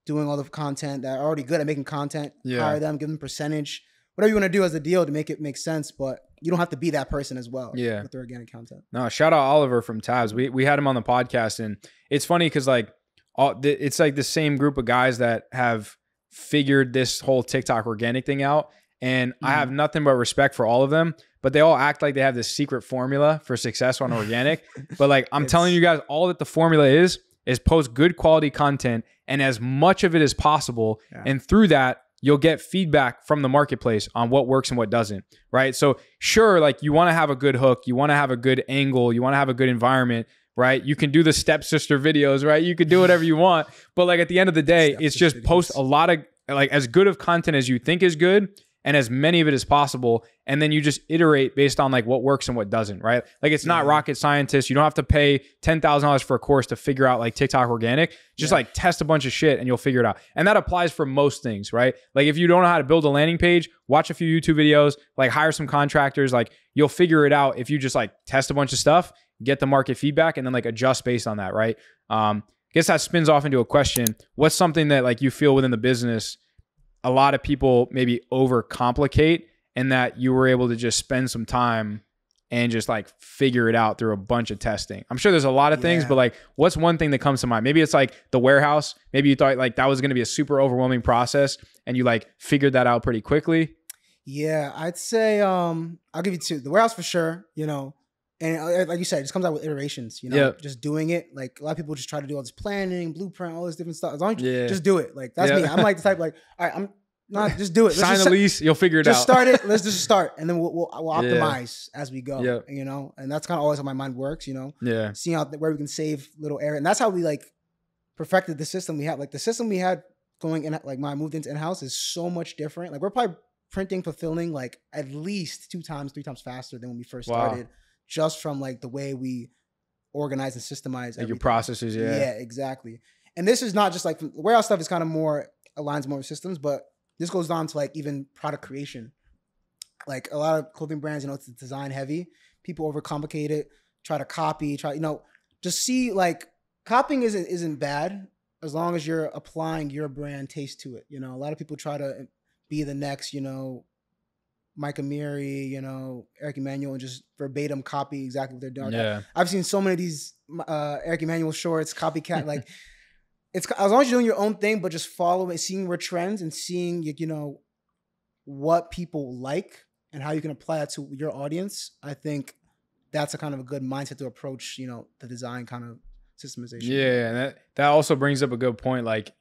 doing all the content that are already good at making content. Hire them, give them percentage, whatever you want to do as a deal to make it make sense. But you don't have to be that person as well with the organic content. No, shout out Oliver from Tabs. We had him on the podcast, and it's funny because like it's like the same group of guys that have figured this whole TikTok organic thing out. And I have nothing but respect for all of them, but they all act like they have this secret formula for success on organic. But like, I'm telling you guys, all that the formula is post good quality content and as much of it as possible. Yeah. And through that, you'll get feedback from the marketplace on what works and what doesn't, right? So sure, like you want to have a good hook, you want to have a good angle, you want to have a good environment, right? You can do the stepsister videos, right? You can do whatever you want. But like at the end of the day, it's just post a lot of like as good of content as you think is good and as many of it as possible. And then you just iterate based on like what works and what doesn't, right? Like it's not rocket scientist. You don't have to pay $10,000 for a course to figure out like TikTok organic. Just like test a bunch of shit and you'll figure it out. And that applies for most things, right? Like if you don't know how to build a landing page, watch a few YouTube videos, like hire some contractors, like you'll figure it out if you just like test a bunch of stuff, get the market feedback, and then like adjust based on that, right? I guess that spins off into a question. What's something that like you feel within the business a lot of people maybe overcomplicate and that you were able to just spend some time and just like figure it out through a bunch of testing? I'm sure there's a lot of things, but like what's one thing that comes to mind? Maybe it's like the warehouse. Maybe you thought like that was going to be a super overwhelming process and you like figured that out pretty quickly. Yeah, I'd say I'll give you two. The warehouse for sure, you know. And like you said, it just comes out with iterations, you know, just doing it. Like a lot of people just try to do all this planning, blueprint, all this different stuff. As long as you just do it. Like that's me. I'm like the type like, all right, I'm not just do it. Sign the lease, you'll figure it out. Just start it. Let's just start. And then we'll optimize as we go, you know? And that's kind of always how my mind works, you know? Yeah. Seeing out where we can save little area. And that's how we like perfected the system we have. Like the system we had going in, like when I moved into in-house is so much different. Like we're probably printing, fulfilling like at least 2 times, 3 times faster than when we first started. Just from like the way we organize and systemize like your processes. Yeah, exactly. And this is not just like the warehouse stuff is kind of more aligns more with systems, but this goes down to like even product creation. Like a lot of clothing brands, you know, it's design heavy. People overcomplicate it, try to copy, you know, just see like copying isn't bad as long as you're applying your brand taste to it. You know, a lot of people try to be the next, you know, Mike Amiri, you know, Eric Emanuel, and just verbatim copy exactly what they're doing. Yeah. I've seen so many of these Eric Emanuel shorts, copycat. Like, it's as long as you're doing your own thing, but just following, seeing where trends and seeing, you know, what people like and how you can apply that to your audience. I think that's a kind of a good mindset to approach, you know, the design kind of systemization. Yeah, and that also brings up a good point. Like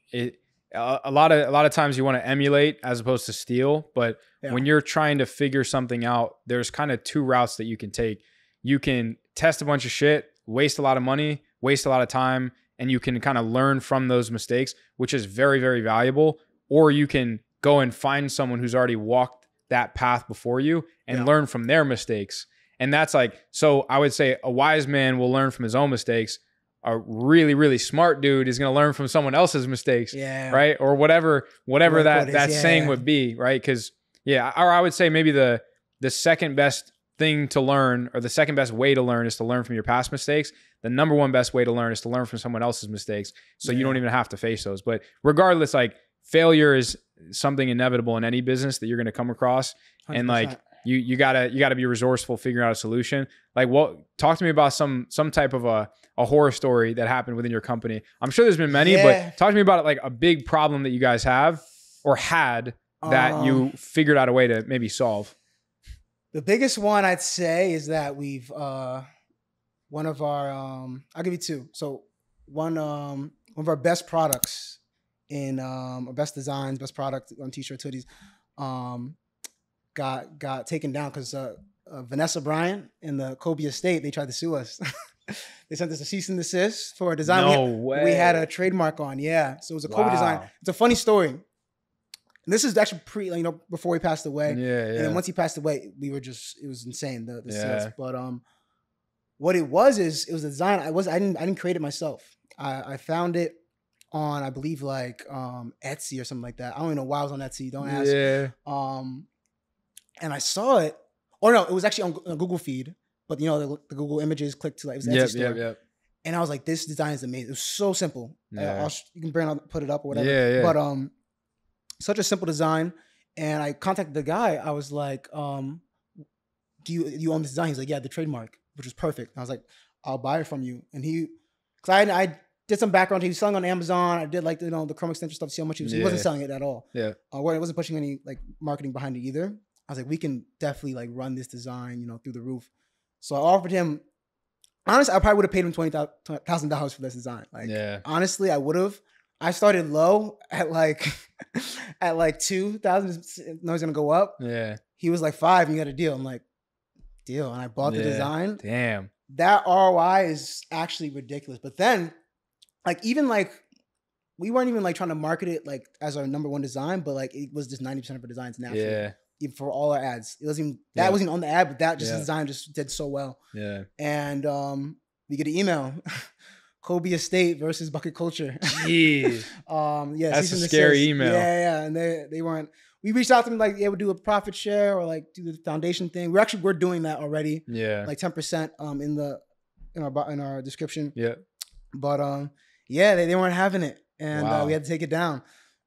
a lot of times you want to emulate as opposed to steal, but when you're trying to figure something out, there's kind of 2 routes that you can take. You can test a bunch of shit, waste a lot of money, waste a lot of time, and you can kind of learn from those mistakes, which is very, very valuable. Or you can go and find someone who's already walked that path before you and learn from their mistakes. And that's like, so I would say a wise man will learn from his own mistakes. A really, really smart dude is going to learn from someone else's mistakes, right? Or whatever that saying would be, right? Because or I would say maybe the second best thing to learn, or the second best way to learn, is to learn from your past mistakes. The number one best way to learn is to learn from someone else's mistakes, so you don't even have to face those. But regardless, like failure is something inevitable in any business that you're going to come across, 100%. And like you gotta be resourceful, figuring out a solution. Like, talk to me about some type of a horror story that happened within your company. I'm sure there's been many, but talk to me about it, like a big problem that you guys have or had that you figured out a way to maybe solve. The biggest one I'd say is that we've one of our I'll give you 2. So one of our best products in our best designs, best product on t-shirts, hoodies, got taken down because Vanessa Bryant and the Kobe estate, they tried to sue us. They sent us a cease and desist for a design. No way. We had a trademark on, So it was a Kobe design. It's a funny story. And this is actually before he passed away. Yeah. And then once he passed away, it was insane, the sales. But what it was is, it was a design. I didn't create it myself. I found it on, I believe, like Etsy or something like that. I don't even know why I was on Etsy. Don't ask. Yeah. And I saw it. Or no, it was actually on a Google feed. But you know, the Google Images clicked to like, it was Etsy store. Yep. And I was like, this design is amazing. It was so simple. Yeah. You can put it up or whatever. Yeah. But such a simple design. And I contacted the guy. I was like, do you own this design? He's like, yeah, the trademark, which was perfect. And I was like, I'll buy it from you. And because did some background. He was selling on Amazon. I did like the Chrome extension stuff to see how much he was. He wasn't selling it at all. Yeah. I wasn't pushing any like marketing behind it either. I was like, we can definitely like run this design, through the roof. So I offered him. Honestly, I probably would have paid him $20,000 for this design. Like, honestly, I would have. I started low at like at 2,000. No, he's gonna go up. Yeah. He was like 5, and you got a deal. I'm like, deal, and I bought the design. Damn. That ROI is actually ridiculous. But then, like, even like, we weren't even like trying to market it like as our number one design, but like it was just 90% of our designs naturally. Yeah. Even for all our ads, it wasn't even wasn't on the ad, but that just design just did so well. Yeah. And we get an email. Kobe Estate versus Bucket Culture. Jeez. That's a scary email. Yeah, and they weren't. We reached out to them like, would do a profit share or like do the foundation thing. We're doing that already. Yeah. Like 10% in our description. Yeah. But they weren't having it, and we had to take it down.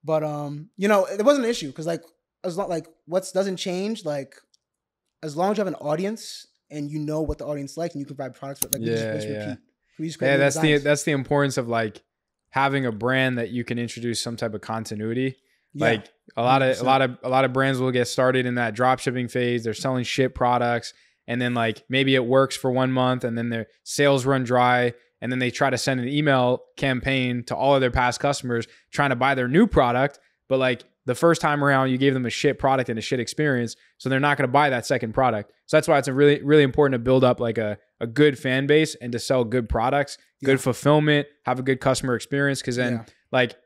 But it wasn't an issue because like as long like what doesn't change, like as long as you have an audience and you know what the audience likes and you can provide products that like we just repeat. That's the importance of like having a brand that you can introduce some type of continuity. Yeah, like a lot of brands will get started in that drop shipping phase. They're selling shit products, and then like maybe it works for 1 month, and then their sales run dry, and then they try to send an email campaign to all of their past customers trying to buy their new product, but like the first time around you gave them a shit product and a shit experience, so they're not going to buy that second product. So that's why it's really really important to build up like a good fan base and to sell good products, good fulfillment, have a good customer experience, because then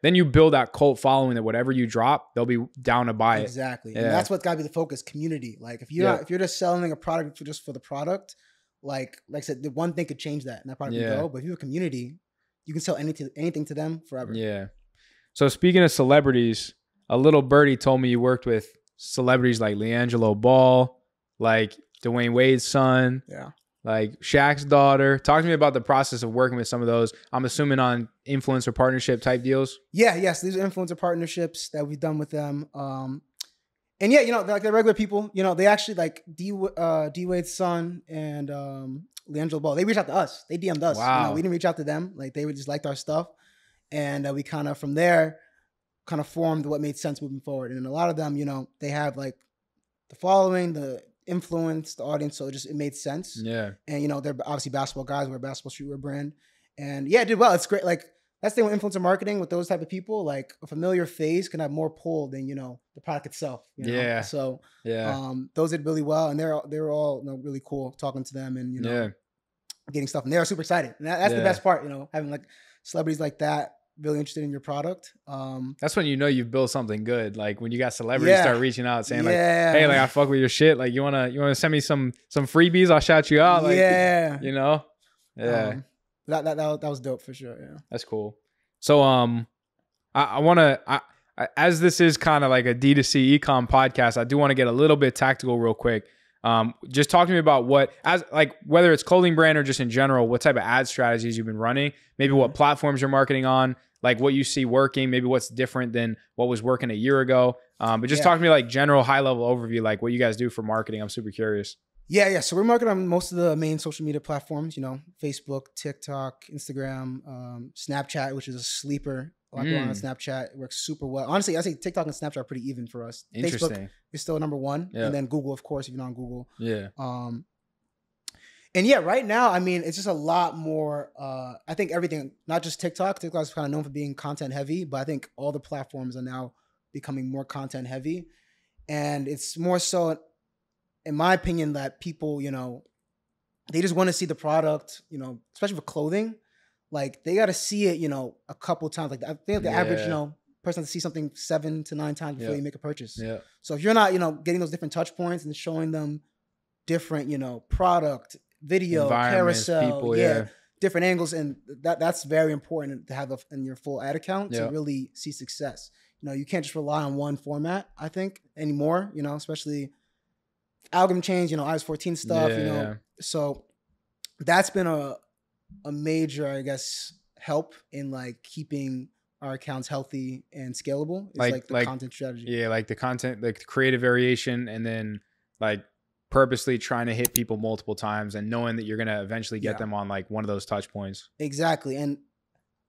then you build that cult following that whatever you drop, they'll be down to buy it. Exactly. And that's what's got to be the focus, community. Like if you're just selling a product just for the product, like I said, the one thing could change that and that product can go. But if you have a community, you can sell anything to them forever. Yeah. So speaking of celebrities, a little birdie told me you worked with celebrities like LiAngelo Ball, like Dwayne Wade's son. Yeah. Like Shaq's daughter. Talk to me about the process of working with some of those. I'm assuming on influencer partnership type deals. Yes, these are influencer partnerships that we've done with them. And they're like they're regular people. They actually like D Wade's son and LiAngelo Ball. They reached out to us. They DM'd us. Wow. We didn't reach out to them. Like they just liked our stuff, and we kind of from there kind of formed what made sense moving forward. And a lot of them, they have like the following, the influence, the audience, so it made sense. Yeah. And they're obviously basketball guys. We're a basketball streetwear brand, and it did well. It's great. Like that's the thing with influencer marketing with those type of people. Like a familiar face can have more pull than the product itself. Yeah. So those did really well, and they're all really cool talking to them and getting stuff, and they're super excited. And that's the best part. Having like celebrities like that really interested in your product. That's when you've built something good. Like when you got celebrities start reaching out saying like, hey, like I fuck with your shit. Like you wanna send me some freebies? I'll shout you out. Like, Yeah. That was dope for sure. Yeah. That's cool. So I wanna as this is kind of like a D2C ecom podcast, I do want to get a little bit tactical real quick. Just talk to me about whether it's clothing brand or just in general, what type of ad strategies you've been running, maybe what platforms you're marketing on, like what you see working, maybe what's different than what was working a year ago. But just talk to me like general high level overview, like what you guys do for marketing. I'm super curious. Yeah. So we're marketing on most of the main social media platforms, Facebook, TikTok, Instagram, Snapchat, which is a sleeper. A lot going on Snapchat. It works super well. Honestly, I say TikTok and Snapchat are pretty even for us. Interesting. Facebook is still number one. Yeah. And then Google, of course, if you're not on Google. Yeah. And right now, I mean, it's just a lot more, I think everything, not just TikTok. TikTok is kind of known for being content heavy, but I think all the platforms are now becoming more content heavy. And it's more so, in my opinion, that people, they just want to see the product, especially for clothing. Like they got to see it, a couple times. Like I think the average, person has to see something 7 to 9 times before you make a purchase. Yeah. So if you're not, getting those different touch points and showing them different, product, video, carousel, people, different angles, and that's very important to have in your full ad account to really see success. You can't just rely on one format, I think, anymore. Especially algorithm change, iOS 14 stuff. So that's been a major, I guess, help in like keeping our accounts healthy and scalable. It's like the content strategy. Yeah, like the content, like the creative variation, and then like purposely trying to hit people multiple times and knowing that you're gonna eventually get them on like one of those touch points. Exactly. And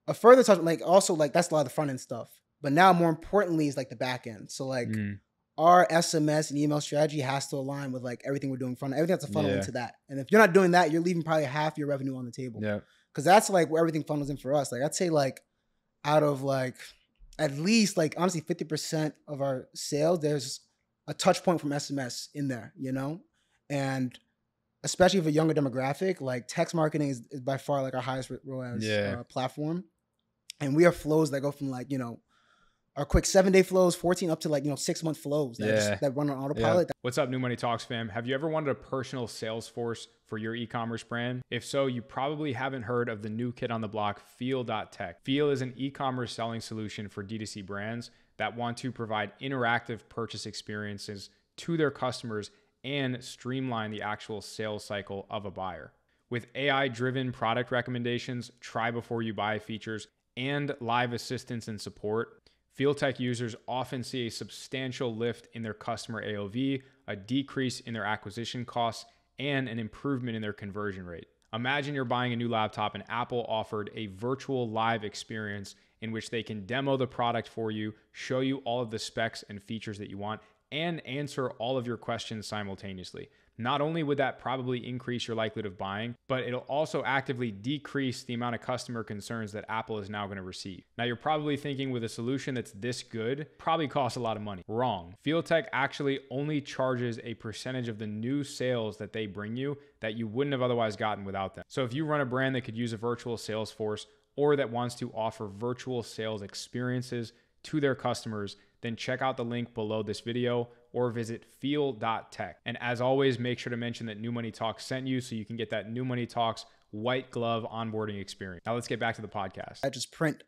a further touch, like also like that's a lot of the front end stuff. But now more importantly is like the back end. So like our SMS and email strategy has to align with like everything we're doing front end. Everything has to funnel into that. And if you're not doing that, you're leaving probably half your revenue on the table. Yeah. Because that's like where everything funnels in for us. Like I'd say like out of like at least like honestly 50% of our sales, there's a touch point from SMS in there, you know? And especially with a younger demographic, like text marketing is by far like our highest ROAS platform. And we have flows that go from like, you know, our quick 7-day flows, 14 up to like, you know, 6-month flows that run on autopilot. What's up, New Money Talks fam? Have you ever wanted a personal sales force for your e-commerce brand? If so, you probably haven't heard of the new kid on the block, Feel.tech. Feel is an e-commerce selling solution for D2C brands that want to provide interactive purchase experiences to their customers and streamline the actual sales cycle of a buyer. With AI-driven product recommendations, try before you buy features, and live assistance and support, FieldTech users often see a substantial lift in their customer AOV, a decrease in their acquisition costs, and an improvement in their conversion rate. Imagine you're buying a new laptop and Apple offered a virtual live experience in which they can demo the product for you, show you all of the specs and features that you want, and answer all of your questions simultaneously. Not only would that probably increase your likelihood of buying, but it'll also actively decrease the amount of customer concerns that Apple is now going to receive. Now you're probably thinking with a solution that's this good, probably costs a lot of money. Wrong. FieldTech actually only charges a percentage of the new sales that they bring you that you wouldn't have otherwise gotten without them. So if you run a brand that could use a virtual sales force or that wants to offer virtual sales experiences to their customers, then check out the link below this video or visit feel.tech. And as always, make sure to mention that New Money Talks sent you so you can get that New Money Talks white glove onboarding experience. Now let's get back to the podcast. I just print,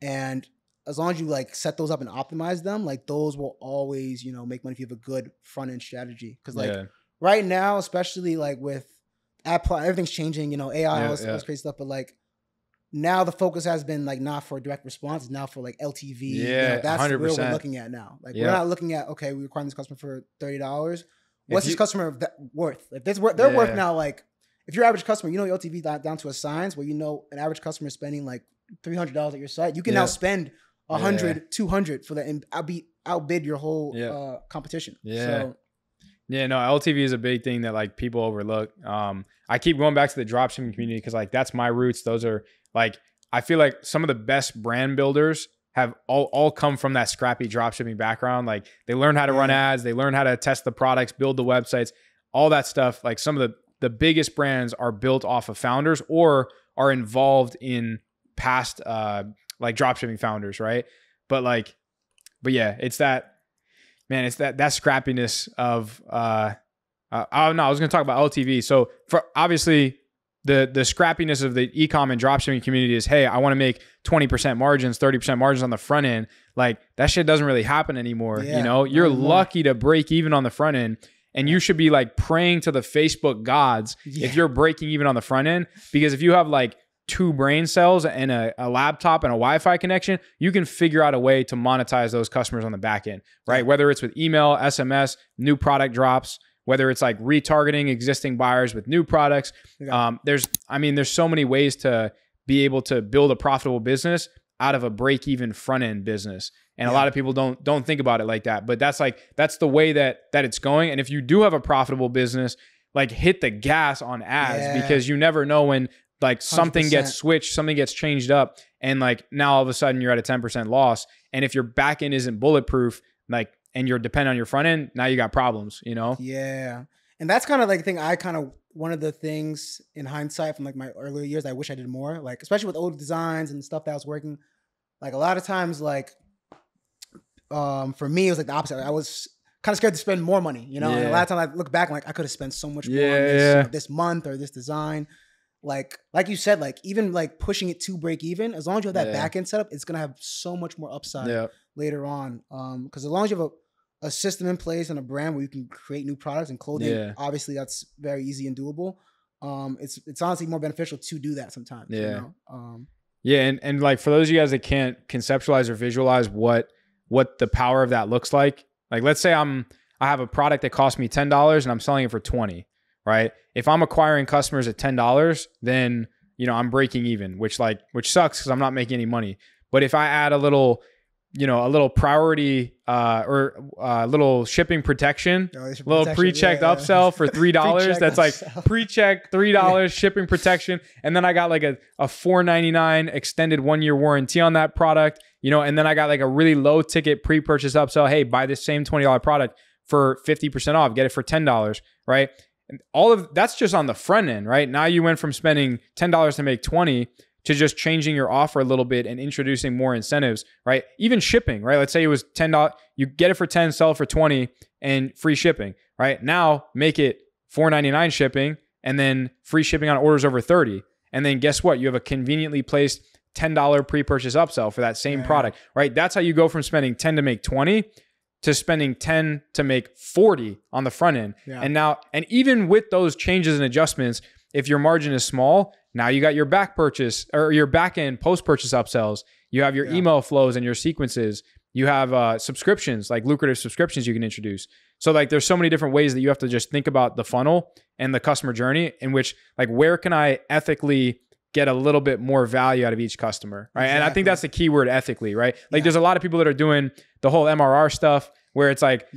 and as long as you like set those up and optimize them, like those will always, you know, make money if you have a good front end strategy. Because like right now, especially like with Apple, everything's changing, you know, AI, all this crazy stuff, but like now the focus has been like not for direct response, it's now for like LTV. Yeah, you know, that's 100%. what we're looking at now. Like we're not looking at, okay, we require this customer for $30. What's this customer worth? If they're worth now, like if your average customer, you know, your LTV down to a science where you know an average customer is spending like $300 at your site, you can now spend 100, 200 for that and outbid your whole competition. So, yeah, no, LTV is a big thing that like people overlook. I keep going back to the dropshipping community because like that's my roots. Those are like, I feel like some of the best brand builders have all come from that scrappy dropshipping background. Like they learn how to run ads, they learn how to test the products, build the websites, all that stuff. Like some of the biggest brands are built off of founders or are involved in past like dropshipping founders, right? But yeah, it's that, man, it's that scrappiness of I was going to talk about LTV. So for obviously the scrappiness of the e-com and dropshipping community is, hey, I want to make 20% margins, 30% margins on the front end. Like that shit doesn't really happen anymore. You know, you're lucky to break even on the front end, and you should be like praying to the Facebook gods if you're breaking even on the front end, because if you have like 2 brain cells and a laptop and a Wi-Fi connection, you can figure out a way to monetize those customers on the back end, right? Whether it's with email, SMS, new product drops, whether it's like retargeting existing buyers with new products. There's so many ways to be able to build a profitable business out of a break-even front-end business. And a lot of people don't think about it like that, but that's the way that it's going. And if you do have a profitable business, like hit the gas on ads because you never know when like something 100%. gets switched, something gets changed up, and like now all of a sudden you're at a 10% loss. And if your back end isn't bulletproof, like, and you're dependent on your front end, now you got problems, you know? Yeah. And that's kind of like the thing one of the things in hindsight from like my earlier years, I wish I did more, like, especially with old designs and stuff that was working. Like a lot of times, like, for me, it was like the opposite. I was kind of scared to spend more money, you know? And a lot of times I look back and like, I could have spent so much more on this, this month or this design. Like you said, like even like pushing it to break even, as long as you have that back end setup, it's going to have so much more upside later on. Because as long as you have a system in place and a brand where you can create new products and clothing, obviously that's very easy and doable. It's honestly more beneficial to do that sometimes. You know? And like for those of you guys that can't conceptualize or visualize what the power of that looks like let's say I have a product that costs me $10 and I'm selling it for $20, right? If I'm acquiring customers at $10, then I'm breaking even, which sucks because I'm not making any money. But if I add a little priority or a little shipping protection, little pre-checked upsell for $3, that's like pre-checked $3 shipping protection, and then I got like a $4.99 extended 1-year warranty on that product, and then I got like a really low ticket pre-purchase upsell. Hey, buy this same $20 product for 50% off, get it for $10, right? And all of that's just on the front end, right? Now you went from spending $10 to make $20 to just changing your offer a little bit and introducing more incentives, right? Even shipping, right? Let's say it was $10, you get it for 10, sell it for 20 and free shipping, right? Now make it $4.99 shipping and then free shipping on orders over 30. And then guess what? You have a conveniently placed $10 pre-purchase upsell for that same product, right? That's how you go from spending 10 to make 20 to spending 10 to make 40 on the front end. Yeah. And even with those changes and adjustments, if your margin is small, now you got your back purchase or your back end post-purchase upsells. You have your email flows and your sequences. You have subscriptions, like lucrative subscriptions you can introduce. So like there's so many different ways that you have to just think about the funnel and the customer journey in which like where can I ethically get a little bit more value out of each customer, right? Exactly. And I think that's the key word, ethically, right? Like there's a lot of people that are doing the whole MRR stuff where it's like,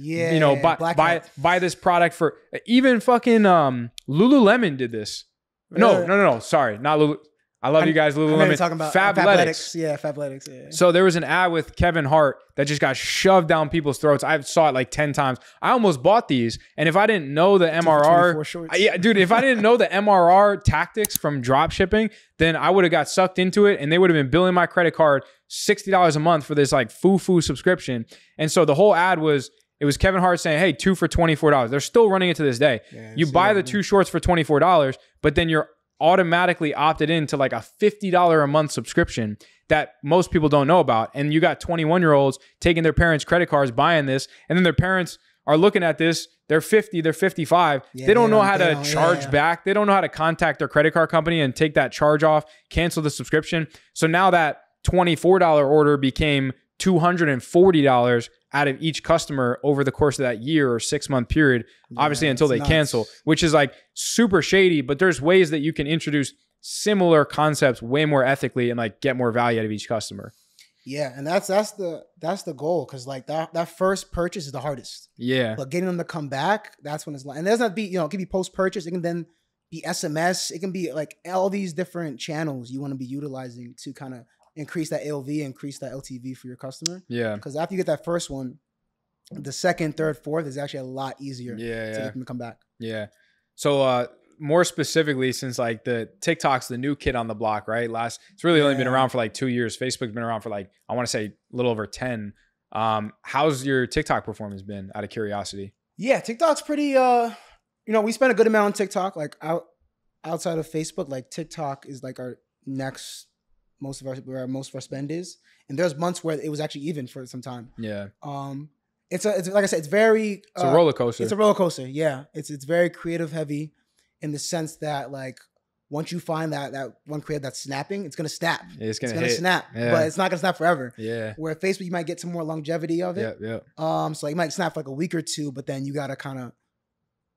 buy this product for even fucking Lululemon did this. Really? No. Sorry, not Lulu. I love you guys, Lululemon. You're talking about Fabletics. Yeah, Fabletics. Yeah. So there was an ad with Kevin Hart that just got shoved down people's throats. I saw it like 10 times. I almost bought these. And if I didn't know the MRR, if I didn't know the MRR tactics from drop shipping, then I would have got sucked into it and they would have been billing my credit card $60 a month for this like foo-foo subscription. And so the whole ad was, it was Kevin Hart saying, hey, 2 for $24. They're still running it to this day. Yeah, you buy the 2 shorts for $24, but then you're automatically opted into like a $50 a month subscription that most people don't know about. And you got 21-year-olds taking their parents' credit cards, buying this, and then their parents are looking at this. They're 50, they're 55. They don't know how to charge back. They don't know how to contact their credit card company and take that charge off, cancel the subscription. So now that $24 order became $240 out of each customer over the course of that year or 6-month period, obviously until they cancel, which is like super shady, but there's ways that you can introduce similar concepts way more ethically and like get more value out of each customer. Yeah. And that's the goal. Cause like that first purchase is the hardest. Yeah. But getting them to come back, that's when it's like, and there's not be, it can be post-purchase. It can then be SMS. It can be like all these different channels you want to be utilizing to kind of increase that AOV, increase that LTV for your customer. Yeah. Because after you get that first one, the second, third, fourth is actually a lot easier to get them to come back. Yeah. So more specifically, since like the TikTok's the new kid on the block, right? It's really only been around for like 2 years. Facebook's been around for like, I want to say a little over 10. How's your TikTok performance been, out of curiosity? Yeah, TikTok's pretty, we spend a good amount on TikTok, like outside of Facebook. Like TikTok is like our next, where most of our spend is. And there's months where it was actually even for some time. Yeah. It's like I said, it's very, it's a roller coaster. It's a roller coaster. Yeah. It's very creative heavy in the sense that like, once you find that one creative that's snapping, it's going to snap. It's going to snap, but it's not going to snap forever. Yeah. Where Facebook, you might get some more longevity of it. Yeah. So it might snap for like a week or two, but then you got to kind of,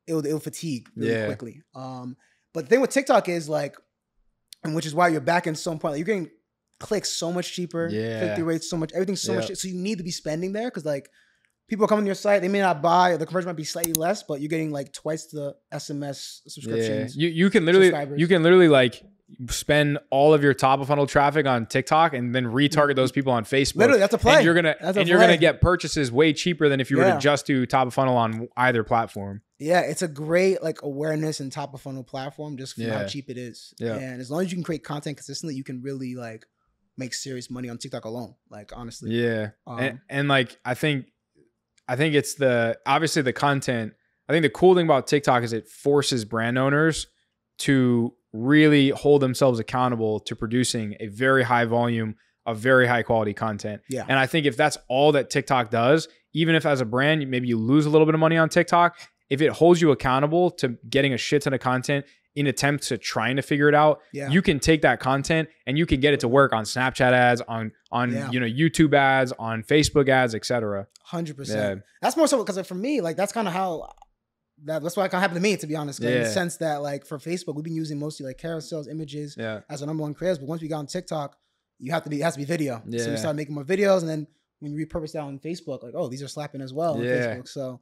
it'll fatigue really quickly. But the thing with TikTok is like, and which is why you're back in so important. You're getting clicks so much cheaper. Yeah. Click-through rates so much, everything's so much. So you need to be spending there because like people are coming to your site, they may not buy, or the conversion might be slightly less, but you're getting like twice the SMS subscriptions. Yeah. You can literally like spend all of your top of funnel traffic on TikTok and then retarget those people on Facebook. Literally, that's a play. And you're gonna get purchases way cheaper than if you were to just do top of funnel on either platform. Yeah, it's a great like awareness and top of funnel platform just from how cheap it is. Yeah. And as long as you can create content consistently, you can really like make serious money on TikTok alone. Like honestly. Yeah. And like I think it's obviously the content. I think the cool thing about TikTok is it forces brand owners to really hold themselves accountable to producing a very high volume of very high quality content. Yeah. And I think if that's all that TikTok does, even if as a brand, maybe you lose a little bit of money on TikTok, if it holds you accountable to getting a shit ton of content in attempts to trying to figure it out, you can take that content and you can get it to work on Snapchat ads, on YouTube ads, on Facebook ads, etc. 100%. That's more so because for me, like that's kind of how that's what happened to me, to be honest. In the sense that like for Facebook, we've been using mostly like carousels, images as our number one creators. But once we got on TikTok, it has to be video. So we started making more videos, and then when you repurpose that on Facebook, like, oh, these are slapping as well on Facebook. So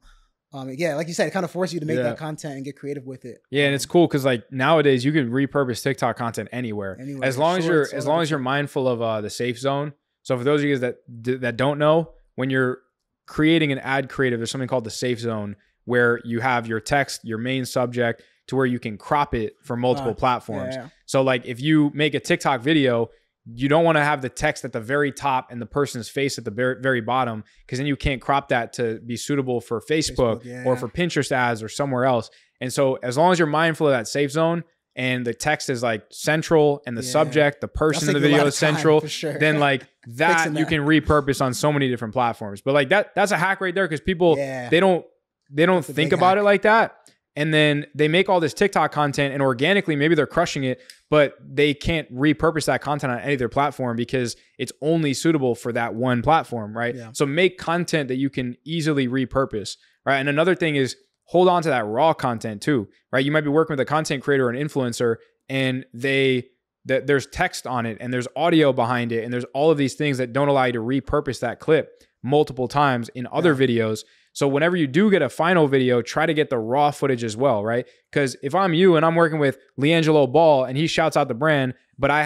like you said, it kind of forces you to make that content and get creative with it. Yeah, and it's cool because like nowadays you can repurpose TikTok content anywhere as long as you're mindful of the safe zone. So for those of you guys that don't know, when you're creating an ad creative, there's something called the safe zone where you have your text, your main subject, to where you can crop it for multiple platforms. So like if you make a TikTok video, you don't want to have the text at the very top and the person's face at the very bottom, because then you can't crop that to be suitable for Facebook or for Pinterest ads or somewhere else. And so as long as you're mindful of that safe zone and the text is like central and the subject, the person in the video is central, then like that you can repurpose on so many different platforms. But like that's a hack right there, because people, they don't think about it like that. And then they make all this TikTok content and organically, maybe they're crushing it, but they can't repurpose that content on any other platform because it's only suitable for that one platform, right? So make content that you can easily repurpose, right? And another thing is hold on to that raw content too, right? You might be working with a content creator or an influencer, and there's text on it and there's audio behind it, and there's all of these things that don't allow you to repurpose that clip multiple times in other videos. So whenever you do get a final video, try to get the raw footage as well, right? Because if I'm you and I'm working with Leangelo Ball and he shouts out the brand, but I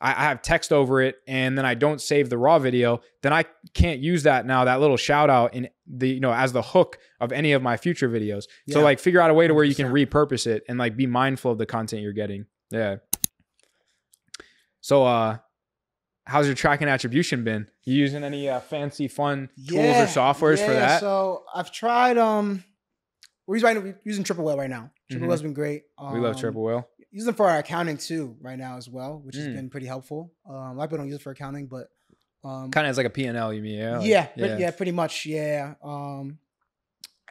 have text over it, and then I don't save the raw video, then I can't use that little shout out in the, as the hook of any of my future videos. So like figure out a way to where you can repurpose it and like be mindful of the content you're getting. Yeah. So, how's your tracking attribution been? You using any fancy, fun tools or softwares for that? So I've tried. We're using Triple Whale right now. Triple Whale's been great. We love Triple Whale. Use them for our accounting too right now as well, which has been pretty helpful. A lot of people don't use it for accounting, but kind of as like a P&L, you mean? Yeah, pretty much. Yeah.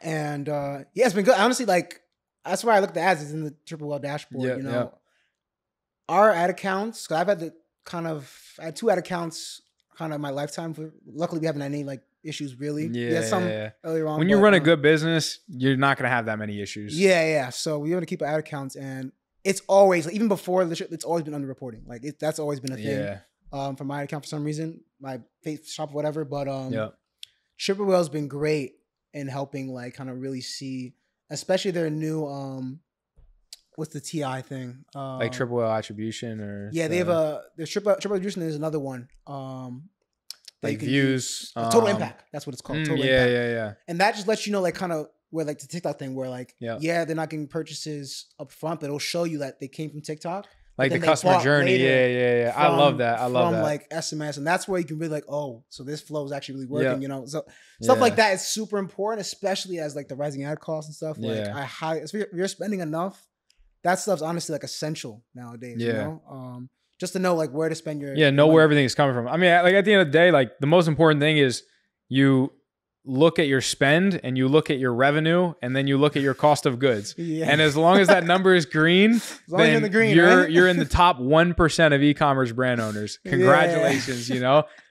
It's been good. Honestly, like that's where I look at the ads, is in the Triple Whale dashboard. Our ad accounts. Cause I had 2 ad accounts kind of my lifetime. Luckily, we haven't had any like issues really. We had some earlier on. When you run a good business, you're not going to have that many issues. Yeah. So we want to keep our ad accounts, and it's always, like, even before it's always been underreporting. Like that's always been a thing. For my account for some reason, my face shop, whatever. But Triple Whale's been great in helping like kind of really see, especially their new what's the TI thing? Like Triple Whale attribution, or they have the triple attribution is another one. Like views, total impact. That's what it's called. Total impact. Yeah. And that just lets you know, like, kind of where like the TikTok thing, where like they're not getting purchases up front, but it'll show you that they came from TikTok. Like the customer journey. Yeah. I love that. I love that. Like SMS, and that's where you can really like, oh, so this flow is actually really working. So stuff like that is super important, especially as like the rising ad costs and stuff. Like if you're spending enough, that stuff's honestly like essential nowadays. Just to know like where to spend your know money. Where everything is coming from. I mean, like at the end of the day, like the most important thing is you look at your spend and you look at your revenue and then you look at your cost of goods. And as long as that number is green, then you're in the top 1% of e-commerce brand owners. Congratulations,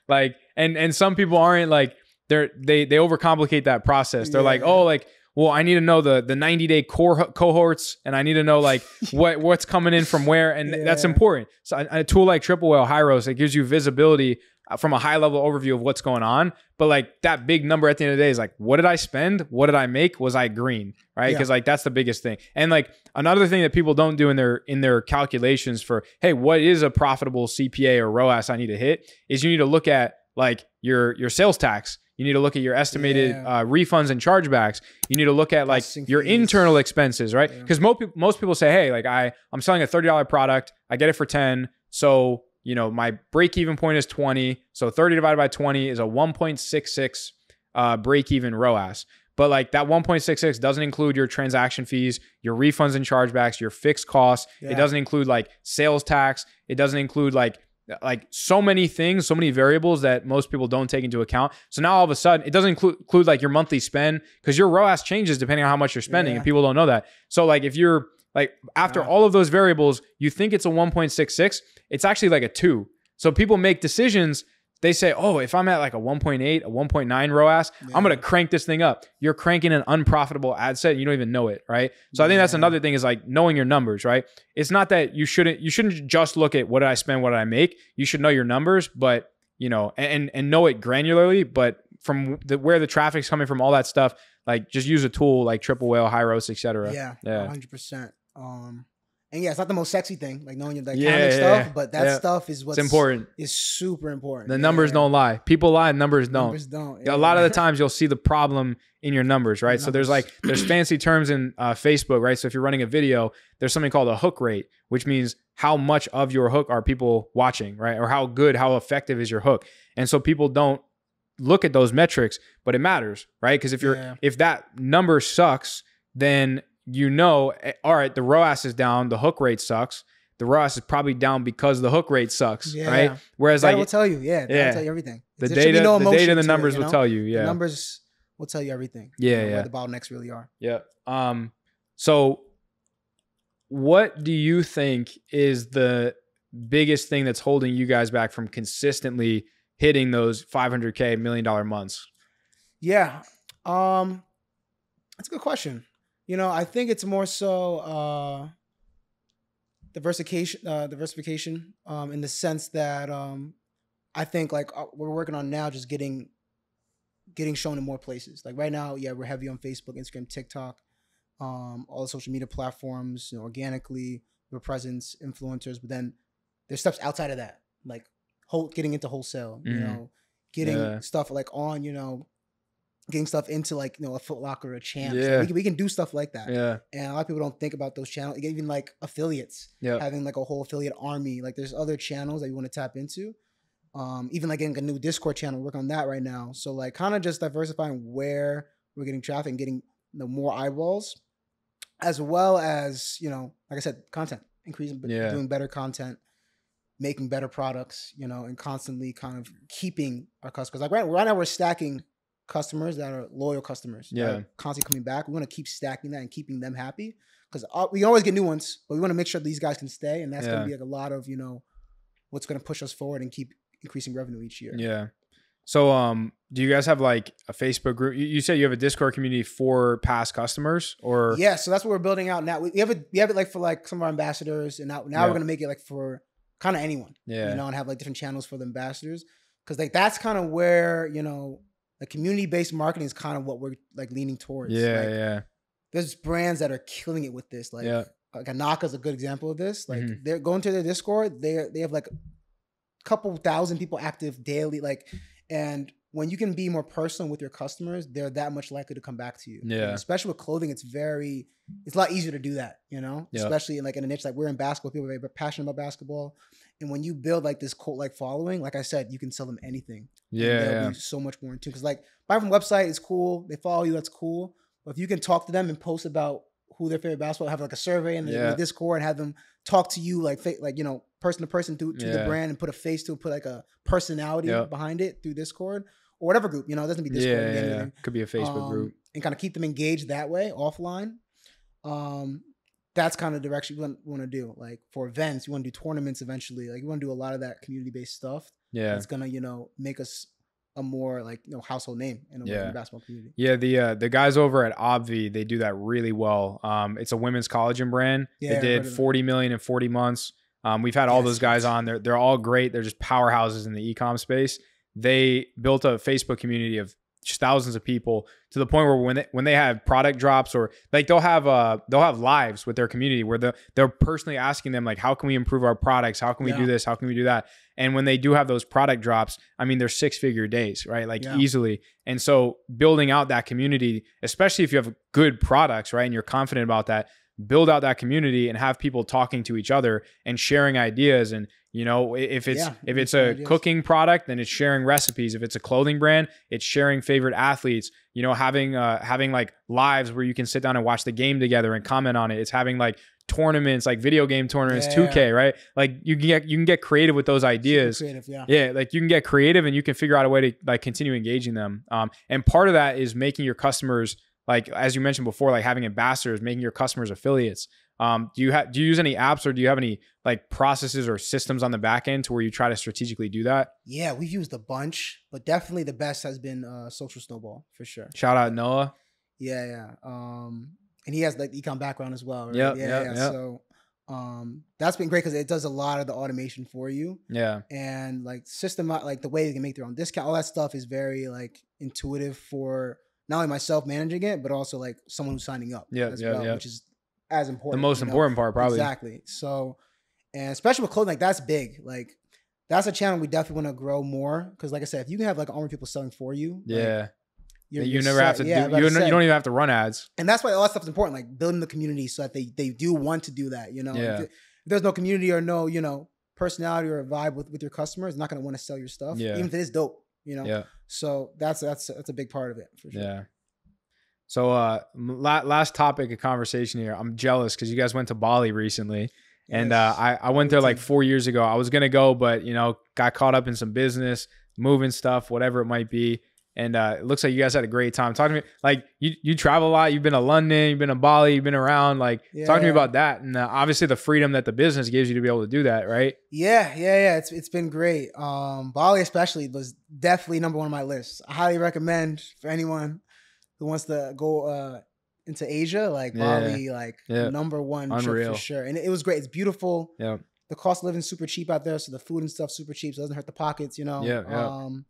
like, and some people aren't like, they overcomplicate that process. They're like, oh, like, well, I need to know the 90-day cohorts, and I need to know like what's coming in from where, and that's important. So a tool like Triple Whale, Hyros, it gives you visibility from a high level overview of what's going on. But like that big number at the end of the day is like, what did I spend? What did I make? Was I green? Right? Because like that's the biggest thing. And like another thing that people don't do in their calculations for, hey, what is a profitable CPA or ROAS I need to hit, is you need to look at like your sales tax. You need to look at your estimated refunds and chargebacks. You need to look at like your internal expenses, right? Because most people say, hey, like I'm selling a $30 product. I get it for 10. So, my break-even point is 20. So 30 divided by 20 is a 1.66 break-even ROAS. But like that 1.66 doesn't include your transaction fees, your refunds and chargebacks, your fixed costs. It doesn't include like sales tax. It doesn't include like so many things, so many variables that most people don't take into account. So now all of a sudden, it doesn't include like your monthly spend, because your ROAS changes depending on how much you're spending, and people don't know that. So like if you're like, after all of those variables, you think it's a 1.66, it's actually like a 2. So people make decisions they say, oh, if I'm at like a 1.8, a 1.9 ROAS, I'm going to crank this thing up. You're cranking an unprofitable ad set and you don't even know it, right? So I think that's another thing is like knowing your numbers, right? It's not that you shouldn't just look at what did I spend, what did I make? You should know your numbers, but you know, and know it granularly, but from where the traffic's coming from, all that stuff, like just use a tool like Triple Whale, High Roast, etc. Yeah, 100%. And yeah, it's not the most sexy thing, like knowing your like counting stuff, but that stuff is what's important. Is super important. The numbers don't lie. People lie, numbers don't. Numbers don't. A lot of the times you'll see the problem in your numbers, right? So there's fancy terms in Facebook, right? So if you're running a video, there's something called a hook rate, which means how much of your hook are people watching, right? Or how good, how effective is your hook? And so people don't look at those metrics, but it matters, right? Because if that number sucks, then you know, all right, the ROAS is down, the hook rate sucks. The ROAS is probably down because the hook rate sucks, right? Whereas that will tell you, that'll tell you everything. The data, the numbers will tell you, The numbers will tell you everything. Where the bottlenecks really are. Yeah. So what do you think is the biggest thing that's holding you guys back from consistently hitting those $500K, $1 million months? Yeah. That's a good question. You know, I think it's more so diversification in the sense that I think like we're working on now just getting shown in more places. Like right now, we're heavy on Facebook, Instagram, TikTok, all the social media platforms, you know, organically, we're presence, influencers, but then there's steps outside of that, like getting into wholesale, you know, getting stuff like on, you know, getting stuff into like, you know, a Foot Locker or a Champs. Like we can do stuff like that. And a lot of people don't think about those channels. Even like affiliates, having like a whole affiliate army. Like there's other channels that you want to tap into. Even like getting a new Discord channel, working on that right now. So like kind of just diversifying where we're getting traffic and getting, you know, more eyeballs, as well as, you know, like I said, content, increasing, doing better content, making better products, you know, and constantly kind of keeping our customers. Like right now we're stacking customers that are loyal customers. Constantly coming back. We want to keep stacking that and keeping them happy, because we can always get new ones, but we want to make sure these guys can stay, and that's going to be like a lot of, you know, what's going to push us forward and keep increasing revenue each year. So do you guys have like a Facebook group? You said you have a Discord community for past customers, or so that's what we're building out now. We have it like for like some of our ambassadors, and now we're going to make it like for kind of anyone, you know, and have like different channels for the ambassadors, because like that's kind of where, you know, the community-based marketing is kind of what we're like leaning towards. There's brands that are killing it with this. Like Anaka's a good example of this. Like they're going to their Discord. They have like a couple thousand people active daily. Like, and when you can be more personal with your customers, they're that much likely to come back to you. And especially with clothing, it's a lot easier to do that, you know, especially in like in a niche, like we're in basketball, people are very passionate about basketball. And when you build like this cult like following, like I said, you can sell them anything. They'll be so much more in tune. Cause like buying from a website is cool. They follow you. That's cool. But if you can talk to them and post about who their favorite basketball, have like a survey in the Discord and have them talk to you like, you know, person to person to the brand, and put a face to it, put like a personality behind it through Discord or whatever group, you know, it doesn't be Discord. Could be a Facebook group, and kind of keep them engaged that way offline. That's kind of the direction we want to do. Like for events, you want to do tournaments eventually. Like you want to do a lot of that community-based stuff. It's gonna, you know, make us a more like, you know, household name in the basketball community. The guys over at Obvi, they do that really well. It's a women's collagen brand. They did 40 million in 40 months. We've had all those guys on. They're all great. They're just powerhouses in the e-com space. They built a Facebook community of just thousands of people, to the point where when they have product drops, or like they'll have lives with their community where they're personally asking them like, how can we improve our products? How can we do this? How can we do that? And when they do have those product drops, I mean, they're 6-figure days, right? Like easily. And so building out that community, especially if you have good products, right, and you're confident about that, build out that community and have people talking to each other and sharing ideas. And, you know, if it's a cooking product, then it's sharing recipes. If it's a clothing brand, it's sharing favorite athletes, you know, having like lives where you can sit down and watch the game together and comment on it. It's having like tournaments, like video game tournaments, 2K, right? Like you can get creative with those ideas. Like you can get creative and you can figure out a way to like continue engaging them. And part of that is making your customers, like, as you mentioned before, like having ambassadors, making your customers affiliates. Do you use any apps, or do you have any like processes or systems on the back end to where you try to strategically do that? Yeah, we've used a bunch, but definitely the best has been Social Snowball for sure. Shout out Noah. Yeah. And he has like the econ background as well. Right? Yeah. So that's been great because it does a lot of the automation for you. Yeah. And like like the way they can make their own discount, all that stuff is very like intuitive for not only myself managing it, but also like someone who's signing up. Yeah. Which is as important. The most important part, probably. Exactly. So, and especially with clothing, like that's big. Like that's a channel we definitely want to grow more. Because like I said, if you can have like army people selling for you. Yeah. Like, you never have to do, you don't even have to run ads. And that's why all that stuff is important, like building the community so that they do want to do that, you know. Yeah. If there's no community or no, you know, personality or a vibe with your customers, they're not going to want to sell your stuff, even if it is dope, you know. Yeah. So that's a big part of it for sure. Yeah. So last topic of conversation here. I'm jealous because you guys went to Bali recently. Yes. And I went there like 4 years ago. I was going to go, but, you know, got caught up in some business, moving stuff, whatever it might be. And it looks like you guys had a great time. Talk to me, like you travel a lot. You've been to London, you've been to Bali, you've been around. Like, talk to me about that, and obviously the freedom that the business gives you to be able to do that, right? Yeah. It's been great. Bali especially was definitely number one on my list. I highly recommend for anyone who wants to go into Asia, like Bali, like number one trip for sure. And it was great. It's beautiful. Yeah. The cost of living is super cheap out there, so the food and stuff super cheap, so it doesn't hurt the pockets, you know.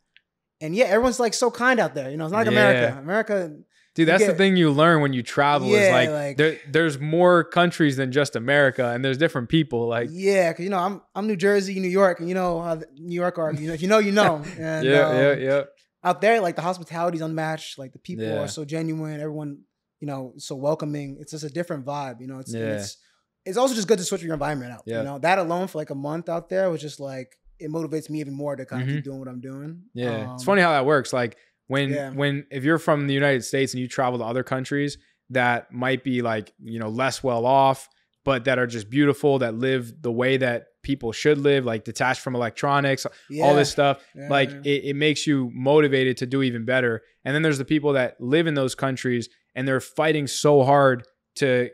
And everyone's like so kind out there. You know, it's not like America. America, dude, that's the thing you learn when you travel is like there's more countries than just America, and there's different people. Like, because you know I'm New Jersey, New York, and you know how New York are. You know, if you know, you know. And, out there, like the hospitality is unmatched. Like the people are so genuine. Everyone, you know, so welcoming. It's just a different vibe. You know, it's also just good to switch your environment out. You know, that alone for like a month out there was just like. It motivates me even more to kind of keep doing what I'm doing. Yeah. It's funny how that works. Like when if you're from the United States and you travel to other countries that might be like, you know, less well off, but that are just beautiful, that live the way that people should live, like detached from electronics, all this stuff. Like it makes you motivated to do even better. And then there's the people that live in those countries and they're fighting so hard to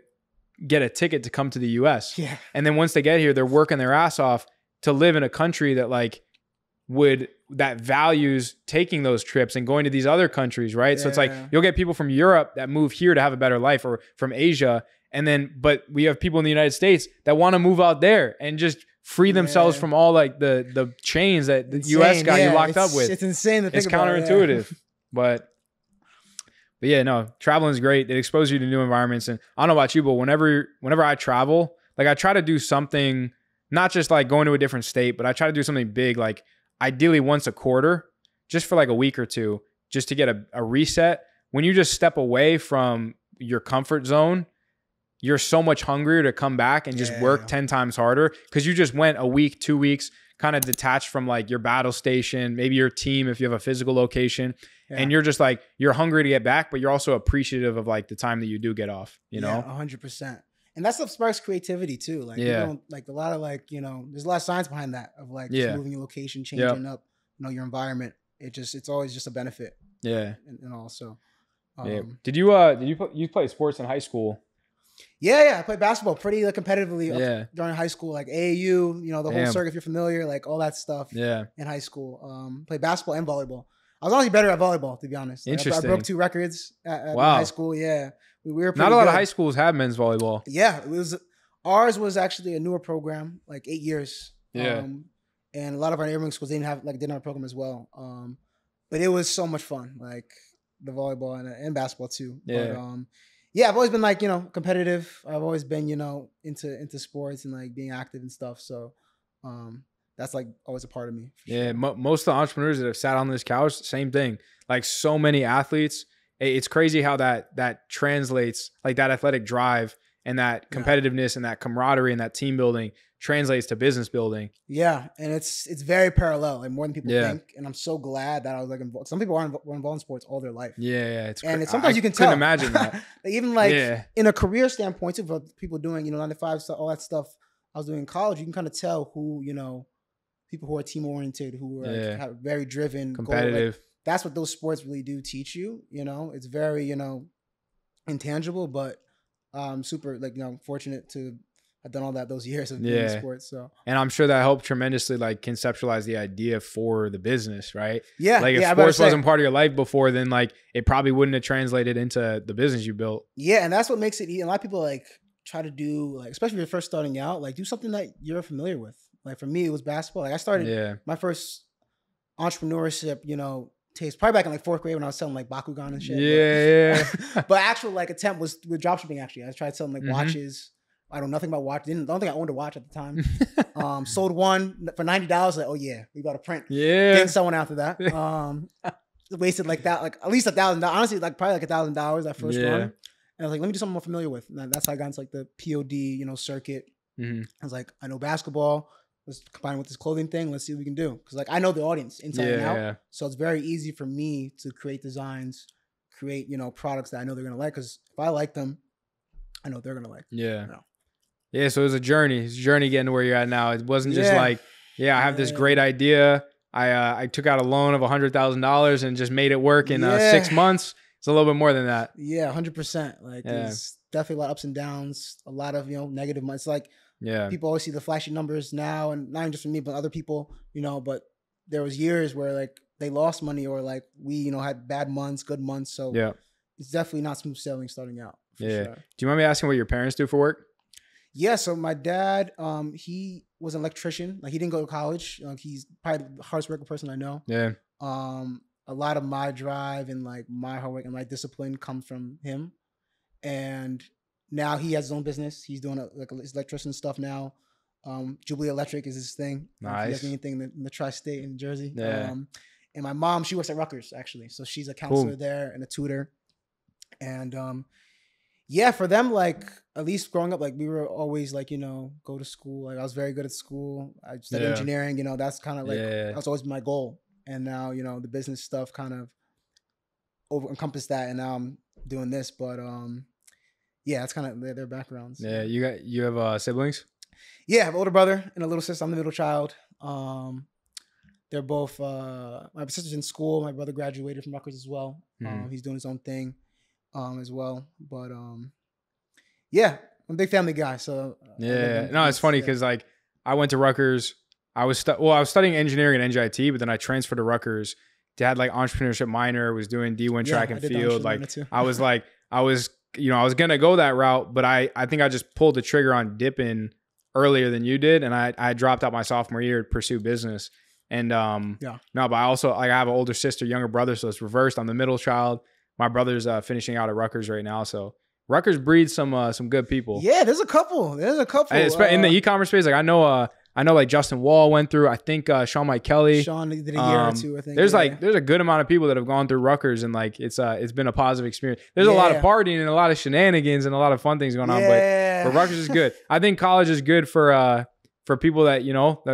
get a ticket to come to the US. Yeah. And then once they get here, they're working their ass off to live in a country that like that values taking those trips and going to these other countries, right? So it's like you'll get people from Europe that move here to have a better life, or from Asia, and then but we have people in the United States that want to move out there and just free themselves from all like the chains that the US got you locked up with. It's insane to think about. It's counterintuitive, but yeah, no, traveling is great. It exposes you to new environments, and I don't know about you, but whenever I travel, like I try to do something. Not just like going to a different state, but I try to do something big, like ideally once a quarter, just for like a week or two, just to get a reset. When you just step away from your comfort zone, you're so much hungrier to come back and just work 10 times harder because you just went a week, 2 weeks, kind of detached from like your battle station, maybe your team if you have a physical location. And you're just like, you're hungry to get back, but you're also appreciative of like the time that you do get off, you know? 100%. And that stuff sparks creativity too. Like, you don't, like a lot of like, you know, there's a lot of science behind that of like just moving your location, changing up, you know, your environment. It's always just a benefit. Yeah. And also. Did you play sports in high school? Yeah. I played basketball pretty like, competitively during high school, like AAU, you know, the whole circuit, if you're familiar, like all that stuff in high school. Played basketball and volleyball. I was honestly better at volleyball, to be honest. Like, I broke 2 records at high school. Yeah. We were not a lot of high schools have men's volleyball. Yeah, ours was actually a newer program, like 8 years. Yeah, and a lot of our neighboring schools didn't have a program as well. But it was so much fun, like the volleyball and basketball too. Yeah, but, I've always been like, you know, competitive. I've always been, you know, into sports and like being active and stuff. So that's like always a part of me. Yeah, most of the entrepreneurs that have sat on this couch, same thing. Like so many athletes. It's crazy how that translates, like that athletic drive and that competitiveness and that camaraderie and that team building translates to business building. Yeah, and it's very parallel, like more than people think. And I'm so glad that I was like involved. Some people were involved in sports all their life. Yeah, sometimes you can tell. I couldn't imagine that. Even like in a career standpoint, too, for people doing 9 to 5 stuff, all that stuff I was doing in college, you can kind of tell who people who are team oriented, who are very driven, competitive. That's what those sports really do teach you. You know, it's very, intangible, but super like, fortunate to have done all those years of being in sports. So, and I'm sure that helped tremendously, like conceptualize the idea for the business, right? Yeah. Like if sports wasn't part of your life before, then like it probably wouldn't have translated into the business you built. Yeah. And that's what makes it, a lot of people like try to do, like, especially if you're first starting out, like do something that you're familiar with. Like for me, it was basketball. Like I started my first entrepreneurship, taste probably back in like 4th grade when I was selling like Bakugan and shit. But actual like attempt was with dropshipping. Actually, I tried selling like watches. I know nothing about watch. Don't think I owned a watch at the time. Sold one for $90. Like, oh yeah, we got a print. Yeah. Didn't sell one after that. Wasted like that, like at least $1,000. Honestly, like probably like $1,000 that first run. And I was like, let me do something I'm familiar with. And that's how I got into like the POD, circuit. I was like, I know basketball. Let's combine with this clothing thing. Let's see what we can do. Because like I know the audience inside and out. So it's very easy for me to create designs, create, products that I know they're gonna like. Because if I like them, I know they're gonna like. Yeah, so it was a journey. It's a journey getting to where you're at now. It wasn't just like, I have this great idea. I took out a loan of $100,000 and just made it work in 6 months. It's a little bit more than that. Yeah, 100%. Like there's definitely a lot of ups and downs, a lot of, negative months. Like people always see the flashy numbers now, and not even just for me, but other people, but there was years where like they lost money or like we, had bad months, good months. So it's definitely not smooth sailing starting out. Sure. Do you mind me asking what your parents do for work? Yeah, so my dad, he was an electrician. Like he didn't go to college. He's probably the hardest working person I know. Yeah. A lot of my drive and like my hard work and my discipline comes from him. And now he has his own business. He's doing his electrician stuff now. Jubilee Electric is his thing. Nice. He does anything in the tri-state in Jersey. Yeah. And my mom, she works at Rutgers actually. So she's a counselor there and a tutor. And for them, like at least growing up, like we were always like, go to school. Like I was very good at school. I studied engineering, that's kind of like, that's always been my goal. And now, the business stuff kind of encompassed that. And now I'm doing this, but that's kind of their backgrounds. Yeah. You have siblings? Yeah, I have an older brother and a little sister. I'm the middle child. They're both, my sister's in school. My brother graduated from Rutgers as well. He's doing his own thing as well. But I'm a big family guy. So no, it's funny because like I went to Rutgers. I was studying engineering at NJIT, but then I transferred to Rutgers. Dad like entrepreneurship minor, was doing D1 track and field. Like I was going to go that route, but I think I just pulled the trigger on dipping earlier than you did. And I dropped out my sophomore year to pursue business. And but I also like I have an older sister, younger brother, so it's reversed. I'm the middle child. My brother's finishing out at Rutgers right now, so Rutgers breeds some good people. Yeah, there's a couple. In the e-commerce space, like I know like Justin Wall went through. I think Sean Mike Kelly. Sean did a year or two. I think there's a good amount of people that have gone through Rutgers, and like it's been a positive experience. There's a lot of partying and a lot of shenanigans and a lot of fun things going on, but Rutgers is good. I think college is good for people that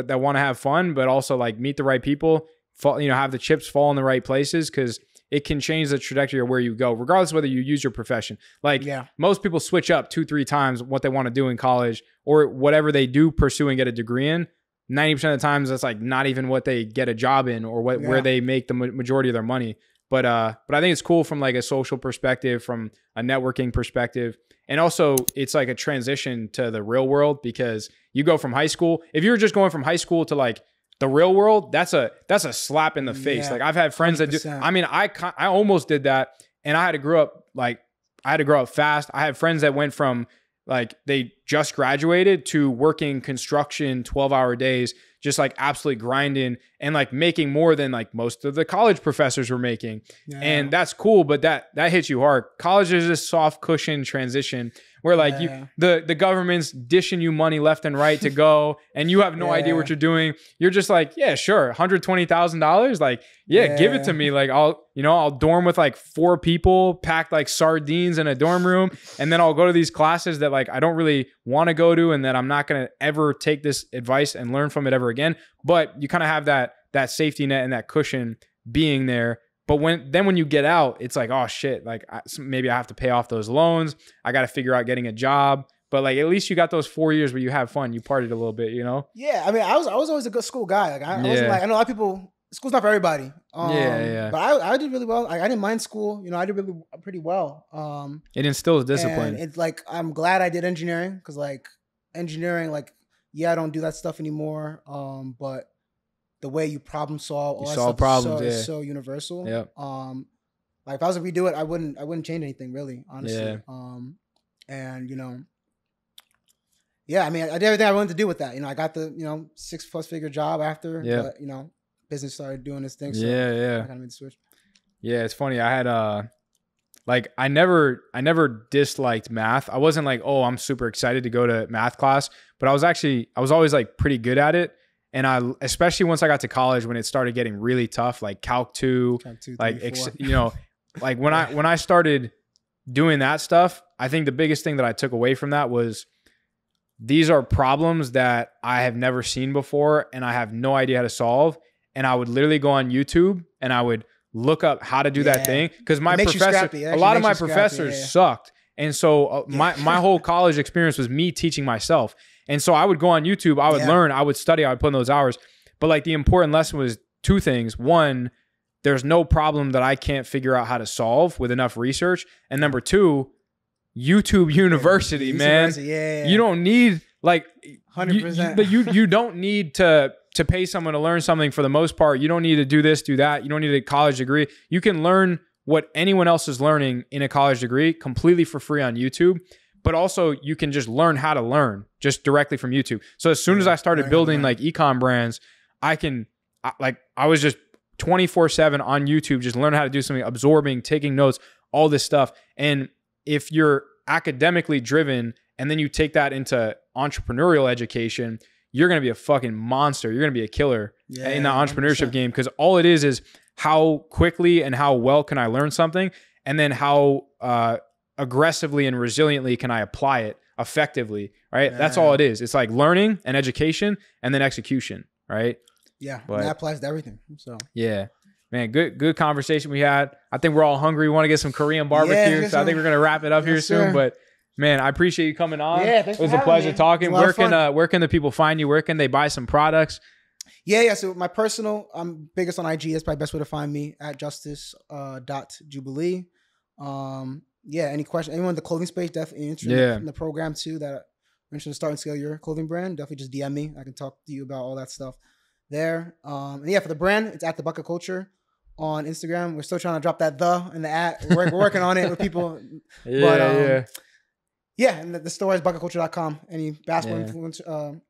that want to have fun, but also like meet the right people. Have the chips fall in the right places because it can change the trajectory of where you go, regardless of whether you use your profession. Like most people switch up 2-3 times what they want to do in college or whatever they do pursue and get a degree in. 90% of the times that's like not even what they get a job in or where they make the majority of their money. But I think it's cool from like a social perspective, from a networking perspective. And also it's like a transition to the real world because you go from high school. If you're just going from high school to like the real world, that's a slap in the face. Like I've had friends 100%. That do. I mean, I almost did that, and I had to grow up fast. I had friends that went from like they just graduated to working construction 12-hour days, just like absolutely grinding and like making more than like most of the college professors were making. And that's cool, but that hits you hard. College is this soft cushion transition where like the government's dishing you money left and right to go and you have no idea what you're doing. You're just like, yeah, sure. $120,000. Like, give it to me. Like I'll dorm with like 4 people, pack like sardines in a dorm room. And then I'll go to these classes that like, I don't really want to go to and that I'm not going to ever take this advice and learn from it ever again. But you kind of have that safety net and that cushion being there. But when you get out, it's like, oh shit, like maybe I have to pay off those loans. I got to figure out getting a job. But like at least you got those 4 years where you have fun. You partied a little bit, Yeah, I mean, I was always a good school guy. Like I wasn't like, I know a lot of people school's not for everybody. Yeah. But I did really well. I didn't mind school. You know, I did pretty well. It instills discipline. And it's like, I'm glad I did engineering because like engineering, like, yeah, I don't do that stuff anymore. But the way you problem solve, all that stuff problems, is so universal. Yeah. Like if I was to redo it, I wouldn't change anything really, honestly. Yeah. And you know, yeah, I mean, I did everything I wanted to do with that. You know, I got the, you know, 6+ figure job after, but you know, business started doing this thing. So I kind of made the switch. Yeah, it's funny. I had like I never disliked math. I wasn't like, oh, I'm super excited to go to math class, but I was always like pretty good at it. And especially once I got to college, when it started getting really tough, like Calc 2, like, you know, like when I started doing that stuff, I think the biggest thing that I took away from that was these are problems that I have never seen before and I have no idea how to solve. And I would literally go on YouTube and I would look up how to do that thing. Because my professor, a lot of my professors sucked. And so my whole college experience was me teaching myself. And so I would go on YouTube, I would learn, I would study, I would put in those hours. But like the important lesson was two things. One, there's no problem that I can't figure out how to solve with enough research. And number two, YouTube University, man. You don't need like 100%. But you don't need to pay someone to learn something for the most part. You don't need to do this, do that. You don't need a college degree. You can learn what anyone else is learning in a college degree completely for free on YouTube. But also you can just learn how to learn just directly from YouTube. So as soon as I started building like e-com brands, I was just 24/7 on YouTube, just learning how to do something, absorbing, taking notes, all this stuff. And if you're academically driven and then you take that into entrepreneurial education, you're going to be a fucking monster. You're going to be a killer in the entrepreneurship 100%. Game. Because all it is how quickly and how well can I learn something? And then how aggressively and resiliently can I apply it effectively, right? Yeah. That's all it is. It's like learning and education and then execution, right? Yeah, but that applies to everything. So yeah, man, good conversation we had. I think we're all hungry. We want to get some Korean barbecue, so I think we're gonna wrap it up here soon. But man, I appreciate you coming on. Yeah, it was a pleasure talking. Where can the people find you? Where can they buy some products? Yeah. So my personal, I'm biggest on IG. That's probably the best way to find me at Justice.Jubilee. Yeah, any question? Anyone in the clothing space definitely interested in the program too that are interested to start and scale your clothing brand, definitely just DM me. I can talk to you about all that stuff there. And yeah, for the brand, it's at The Bucket Culture on Instagram. We're still trying to drop that and the at. We're working on it with people. Yeah, and the store is bucketculture.com. Any basketball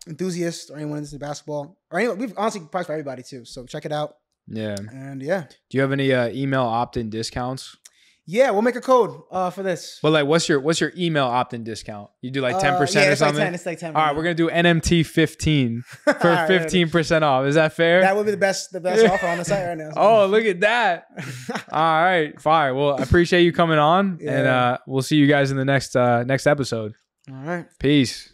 enthusiast or anyone into basketball or anyone, we've honestly priced for everybody too. So check it out. Yeah. And do you have any email opt-in discounts? Yeah, we'll make a code for this. But like, what's your email opt-in discount? You do like 10% or something? It's like 10. All right, we're gonna do NMT 15 for 15% off. Is that fair? That would be the best offer on the site right now. Oh, look at that! All right, fire. Well, I appreciate you coming on, and we'll see you guys in the next episode. All right, peace.